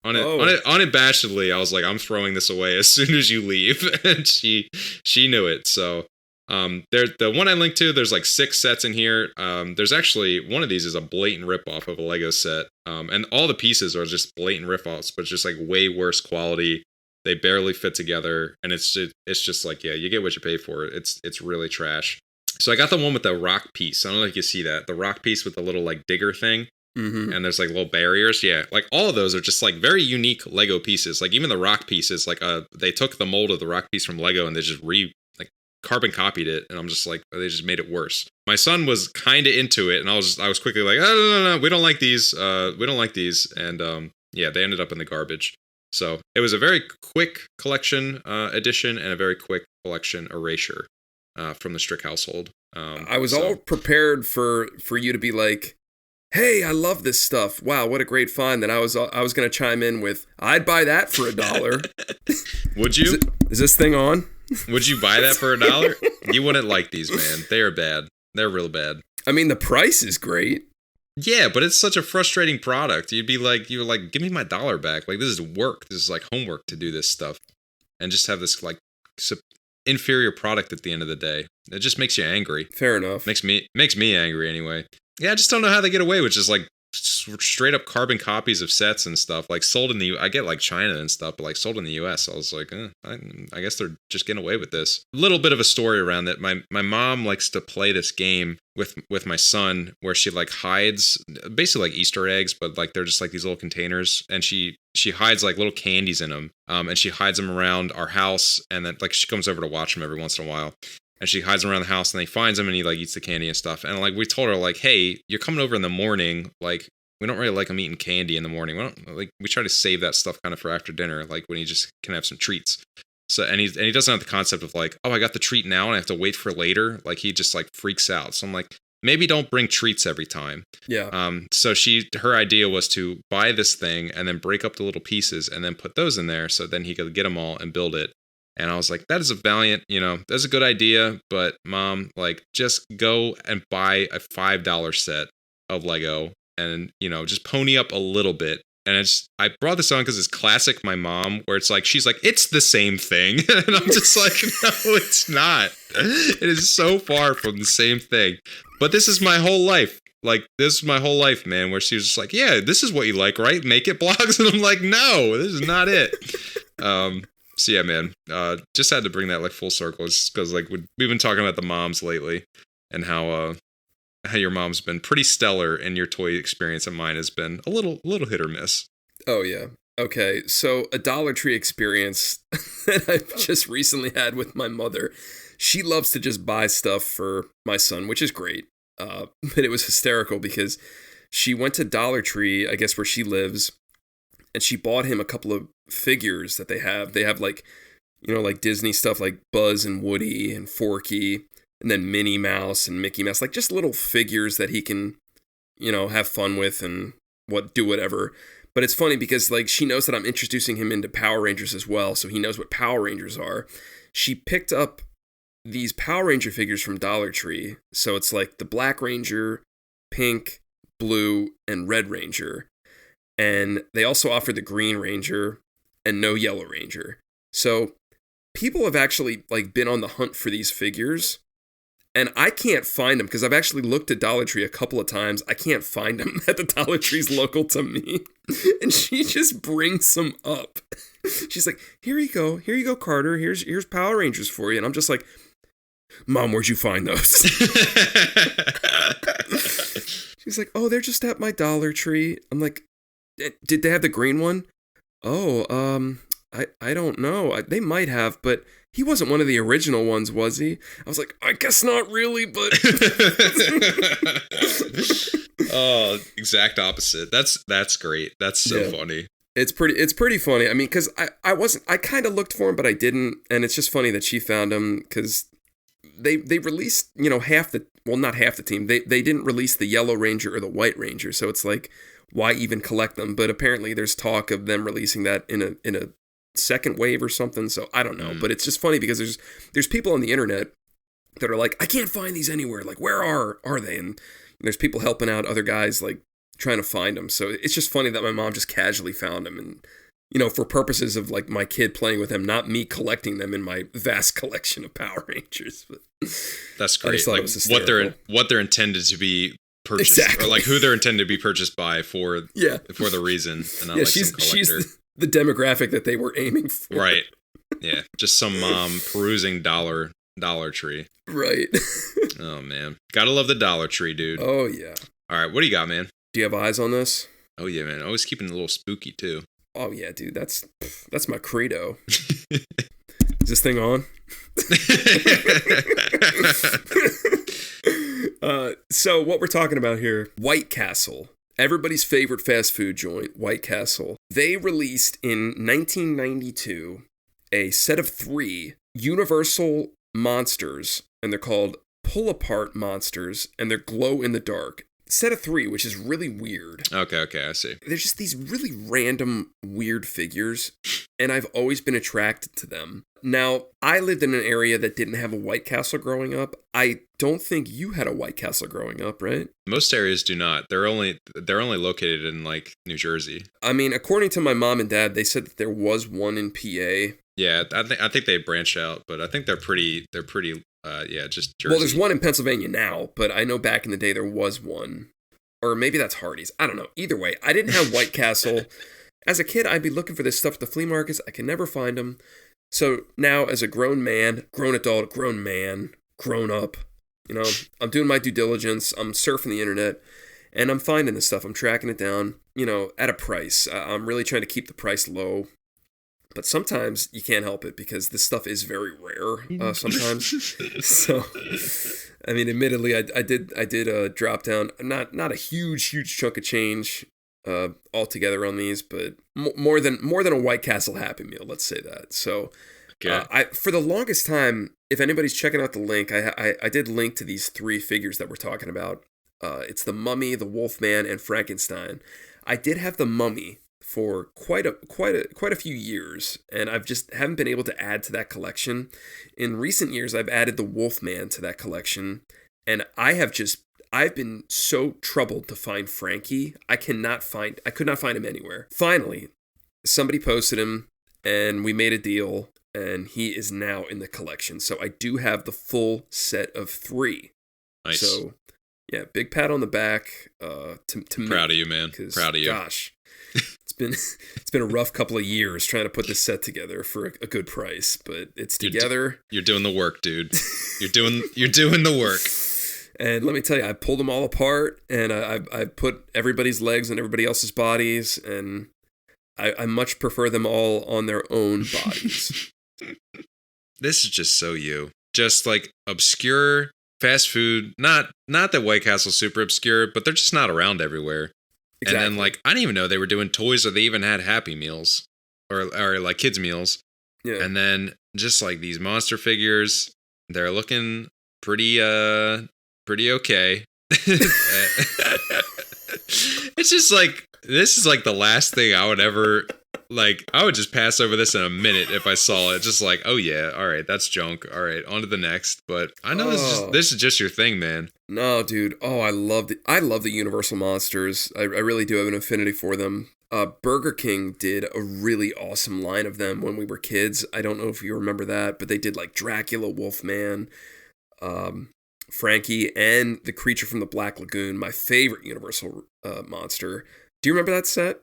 Unabashedly, I was like, I'm throwing this away as soon as you leave. And she knew it. So the one I linked to, there's like 6 sets in here. There's actually, one of these is a blatant ripoff of a Lego set. And all the pieces are just blatant ripoffs, but just like way worse quality. They barely fit together, and it's just like, yeah, you get what you pay for. It's really trash. So I got the one with the rock piece. I don't know if you see that. The rock piece with the little like digger thing. Mm-hmm. And there's like little barriers. Yeah, like all of those are just like very unique Lego pieces. Like even the rock pieces, like they took the mold of the rock piece from Lego and they just carbon copied it, and I'm just like, they just made it worse. My son was kind of into it, and I was quickly like, oh, no, we don't like these. We don't like these. And yeah, they ended up in the garbage. So it was a very quick collection addition and a very quick collection erasure from the Strick household. I was all prepared for you to be like, hey, I love this stuff. Wow, what a great find. And I was going to chime in with, I'd buy that for $1. Would you? Is this thing on? Would you buy that for $1? You wouldn't like these, man. They are bad. They're real bad. I mean, the price is great. Yeah, but it's such a frustrating product. You were like, give me my $1 back. Like, this is work. This is like homework to do this stuff. And just have this like inferior product at the end of the day. It just makes you angry. Fair enough. Makes me angry anyway. Yeah, I just don't know how they get away with just like straight up carbon copies of sets and stuff. Like sold in I get like China and stuff, but like sold in the US, I was like, I guess they're just getting away with this. A little bit of a story around that. My mom likes to play this game with my son where she like hides basically like Easter eggs, but like they're just like these little containers, and she hides like little candies in them, and she hides them around our house, and then like she comes over to watch them every once in a while. And she hides him around the house, and he finds him, and he like eats the candy and stuff. And like we told her, like, hey, you're coming over in the morning. Like we don't really like him eating candy in the morning. We try to save that stuff kind of for after dinner, like when he just can have some treats. So and he doesn't have the concept of like, oh, I got the treat now and I have to wait for later. Like he just like freaks out. So I'm like, maybe don't bring treats every time. Yeah. So her idea was to buy this thing and then break up the little pieces and then put those in there, so then he could get them all and build it. And I was like, that is a valiant, that's a good idea. But Mom, like, just go and buy a $5 set of Lego and, just pony up a little bit And I brought this on because it's classic my mom, where it's like, she's like, it's the same thing. And I'm just like, no, it's not. It is so far from the same thing. But this is my whole life. Like, this is my whole life, man, where she was just like, yeah, this is what you like, right? Make it blogs. And I'm like, no, this is not it. So yeah, man, just had to bring that like full circle, because like we've been talking about the moms lately, and how your mom's been pretty stellar, and your toy experience and mine has been a little hit or miss. Oh yeah. Okay, so a Dollar Tree experience that I've just recently had with my mother. She loves to just buy stuff for my son, which is great. But it was hysterical because she went to Dollar Tree, I guess where she lives, and she bought him a couple of figures that they have. They have like, you know, like Disney stuff like Buzz and Woody and Forky, and then Minnie Mouse and Mickey Mouse, like just little figures that he can, you know, have fun with and do whatever. But it's funny because like she knows that I'm introducing him into Power Rangers as well, so he knows what Power Rangers are. She picked up these Power Ranger figures from Dollar Tree. So it's like the Black Ranger, Pink, Blue, and Red Ranger. And they also offer the Green Ranger and no Yellow Ranger. So people have actually like been on the hunt for these figures, and I can't find them because I've actually looked at Dollar Tree a couple of times. I can't find them at the Dollar Trees local to me. And she just brings them up. She's like, here you go, Carter. Here's Power Rangers for you. And I'm just like, Mom, where'd you find those? She's like, oh, they're just at my Dollar Tree. I'm like, did they have the green one? Oh, I don't know. They might have, but he wasn't one of the original ones, was he? I was like, I guess not really, but... Oh, exact opposite. That's great. That's so funny. It's pretty funny. I mean, because I kind of looked for him, but I didn't. And it's just funny that she found him because they released, you know, not half the team. They didn't release the Yellow Ranger or the White Ranger. So it's like, why even collect them? But apparently there's talk of them releasing that in a second wave or something. So I don't know. But it's just funny because there's people on the internet that are like, I can't find these anywhere. Like, where are they? And there's people helping out other guys, like trying to find them. So it's just funny that my mom just casually found them, and, you know, for purposes of like my kid playing with them, not me collecting them in my vast collection of Power Rangers. But that's great. Like what they're intended to be purchased, exactly. Or like who they're intended to be purchased by for the reason. And not like she's the demographic that they were aiming for. Right. Yeah. Just some mom perusing Dollar Tree. Right. Oh man, gotta love the Dollar Tree, dude. Oh yeah. All right, what do you got, man? Do you have eyes on this? Oh yeah, man. Always keeping it a little spooky too. Oh yeah, dude. That's my credo. Is this thing on? So what we're talking about here, White Castle. Everybody's favorite fast food joint, White Castle. They released in 1992 a set of 3 Universal monsters, and they're called Pull-Apart Monsters, and they're glow-in-the-dark. Set of 3, which is really weird. Okay, I see. They're just these really random, weird figures, and I've always been attracted to them. Now, I lived in an area that didn't have a White Castle growing up. I don't think you had a White Castle growing up, right? Most areas do not. They're only located in like New Jersey. I mean, according to my mom and dad, they said that there was one in PA. Yeah, I think they branched out, but I think they're pretty just Jersey. Well, there's one in Pennsylvania now, but I know back in the day there was one. Or maybe that's Hardee's. I don't know. Either way, I didn't have White Castle. As a kid, I'd be looking for this stuff at the flea markets. I can never find them. So now, as a grown man, grown adult, grown man, grown up, you know, I'm doing my due diligence. I'm surfing the internet, and I'm finding this stuff. I'm tracking it down, you know, at a price. I'm really trying to keep the price low. But sometimes you can't help it because this stuff is very rare sometimes. So, I mean, admittedly, I did drop down not a huge chunk of change altogether on these, but more than a White Castle Happy Meal, let's say that. So, for the longest time, if anybody's checking out the link, I did link to these 3 figures that we're talking about. It's the Mummy, the Wolfman, and Frankenstein. I did have the Mummy for quite a few years, and I've just haven't been able to add to that collection. In recent years, I've added the Wolfman to that collection, and I I've been so troubled to find Frankie. I could not find him anywhere. Finally, somebody posted him and we made a deal and he is now in the collection. So I do have the full set of 3. Nice. So yeah, big pat on the back to me. Proud of you, man. Proud of you. Gosh, it's been a rough couple of years trying to put this set together for a good price, but it's together. You're doing the work, dude. You're doing the work. And let me tell you, I pulled them all apart, and I put everybody's legs on everybody else's bodies, and I much prefer them all on their own bodies. This is just so you. Just like obscure fast food. Not that White Castle's super obscure, but they're just not around everywhere. Exactly. And then like I didn't even know they were doing toys, or they even had Happy Meals or like kids meals. Yeah. And then just like these monster figures, they're looking pretty okay. It's just like, this is like the last thing I would ever, like, I would just pass over this in a minute if I saw it. Just like, oh yeah, all right, that's junk. All right, on to the next. But I know this is just your thing, man. No, dude. Oh, I love the Universal monsters. I really do have an affinity for them. Burger King did a really awesome line of them when we were kids. I don't know if you remember that, but they did like Dracula, Wolfman, Frankie, and the creature from the Black Lagoon, my favorite Universal monster. Do you remember that set?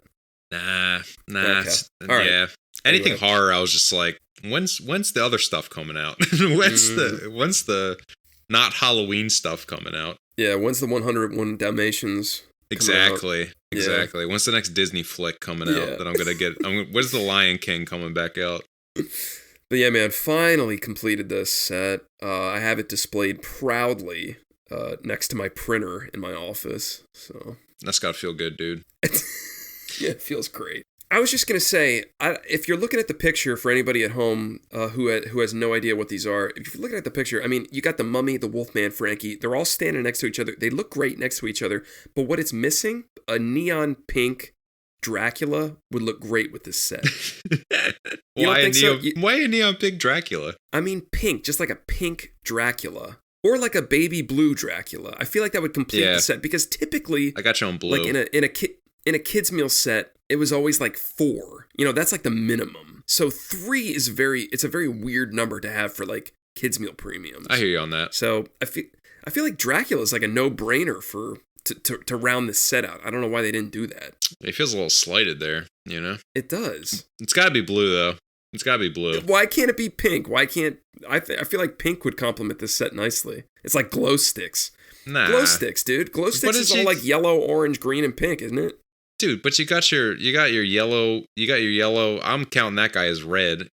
Nah. Okay. All right. Yeah. Anything horror, I was just like, when's the other stuff coming out? when's the not Halloween stuff coming out? Yeah, when's the 101 Dalmatians? Exactly. Yeah. When's the next Disney flick coming out that I'm gonna get? When's the Lion King coming back out? But yeah, man, finally completed this set. I have it displayed proudly next to my printer in my office. So that's gotta feel good, dude. Yeah, it feels great. I was just gonna say, if you're looking at the picture for anybody at home who has no idea what these are, if you're looking at the picture, I mean, you got the Mummy, the Wolfman, Frankie. They're all standing next to each other. They look great next to each other. But what it's missing, a neon pink Dracula would look great with this set. Why a neon pink Dracula? I mean, pink, just like a pink Dracula. Or like a baby blue Dracula. I feel like that would complete the set, because typically, I got you on blue. Like in a kids meal set, it was always like 4. You know, that's like the minimum. So 3 is it's a very weird number to have for like kids meal premiums. I hear you on that. So I feel like Dracula is like a no-brainer to round this set out. I don't know why they didn't do that. It feels a little slighted there, you know? It does. It's got to be blue, though. It's got to be blue. Why can't it be pink? Why can't... I feel like pink would complement this set nicely. It's like glow sticks. Nah. Glow sticks, dude. Glow sticks is all like yellow, orange, green, and pink, isn't it? Dude, but you got your yellow. I'm counting that guy as red.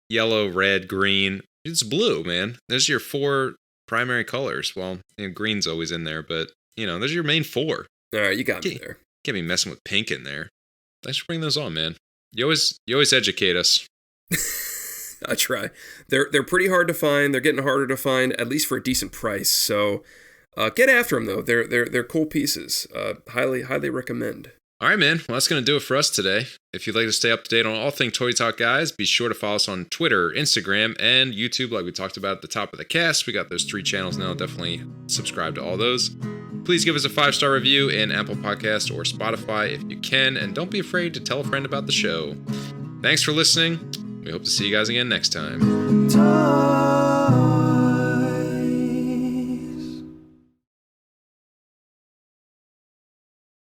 Yellow, red, green. It's blue, man. There's your 4 primary colors. Well, green's always in there, but... there's your main 4. All right, you got me there. Can't be messing with pink in there. Thanks for bringing those on, man. You always educate us. I try. They're pretty hard to find. They're getting harder to find, at least for a decent price. So get after them though. They're cool pieces. Highly recommend. All right, man. Well, that's going to do it for us today. If you'd like to stay up to date on all things Toy Talk Guys, be sure to follow us on Twitter, Instagram, and YouTube like we talked about at the top of the cast. We got those 3 channels now. Definitely subscribe to all those. Please give us a 5-star review in Apple Podcast or Spotify if you can, and don't be afraid to tell a friend about the show. Thanks for listening. We hope to see you guys again next time.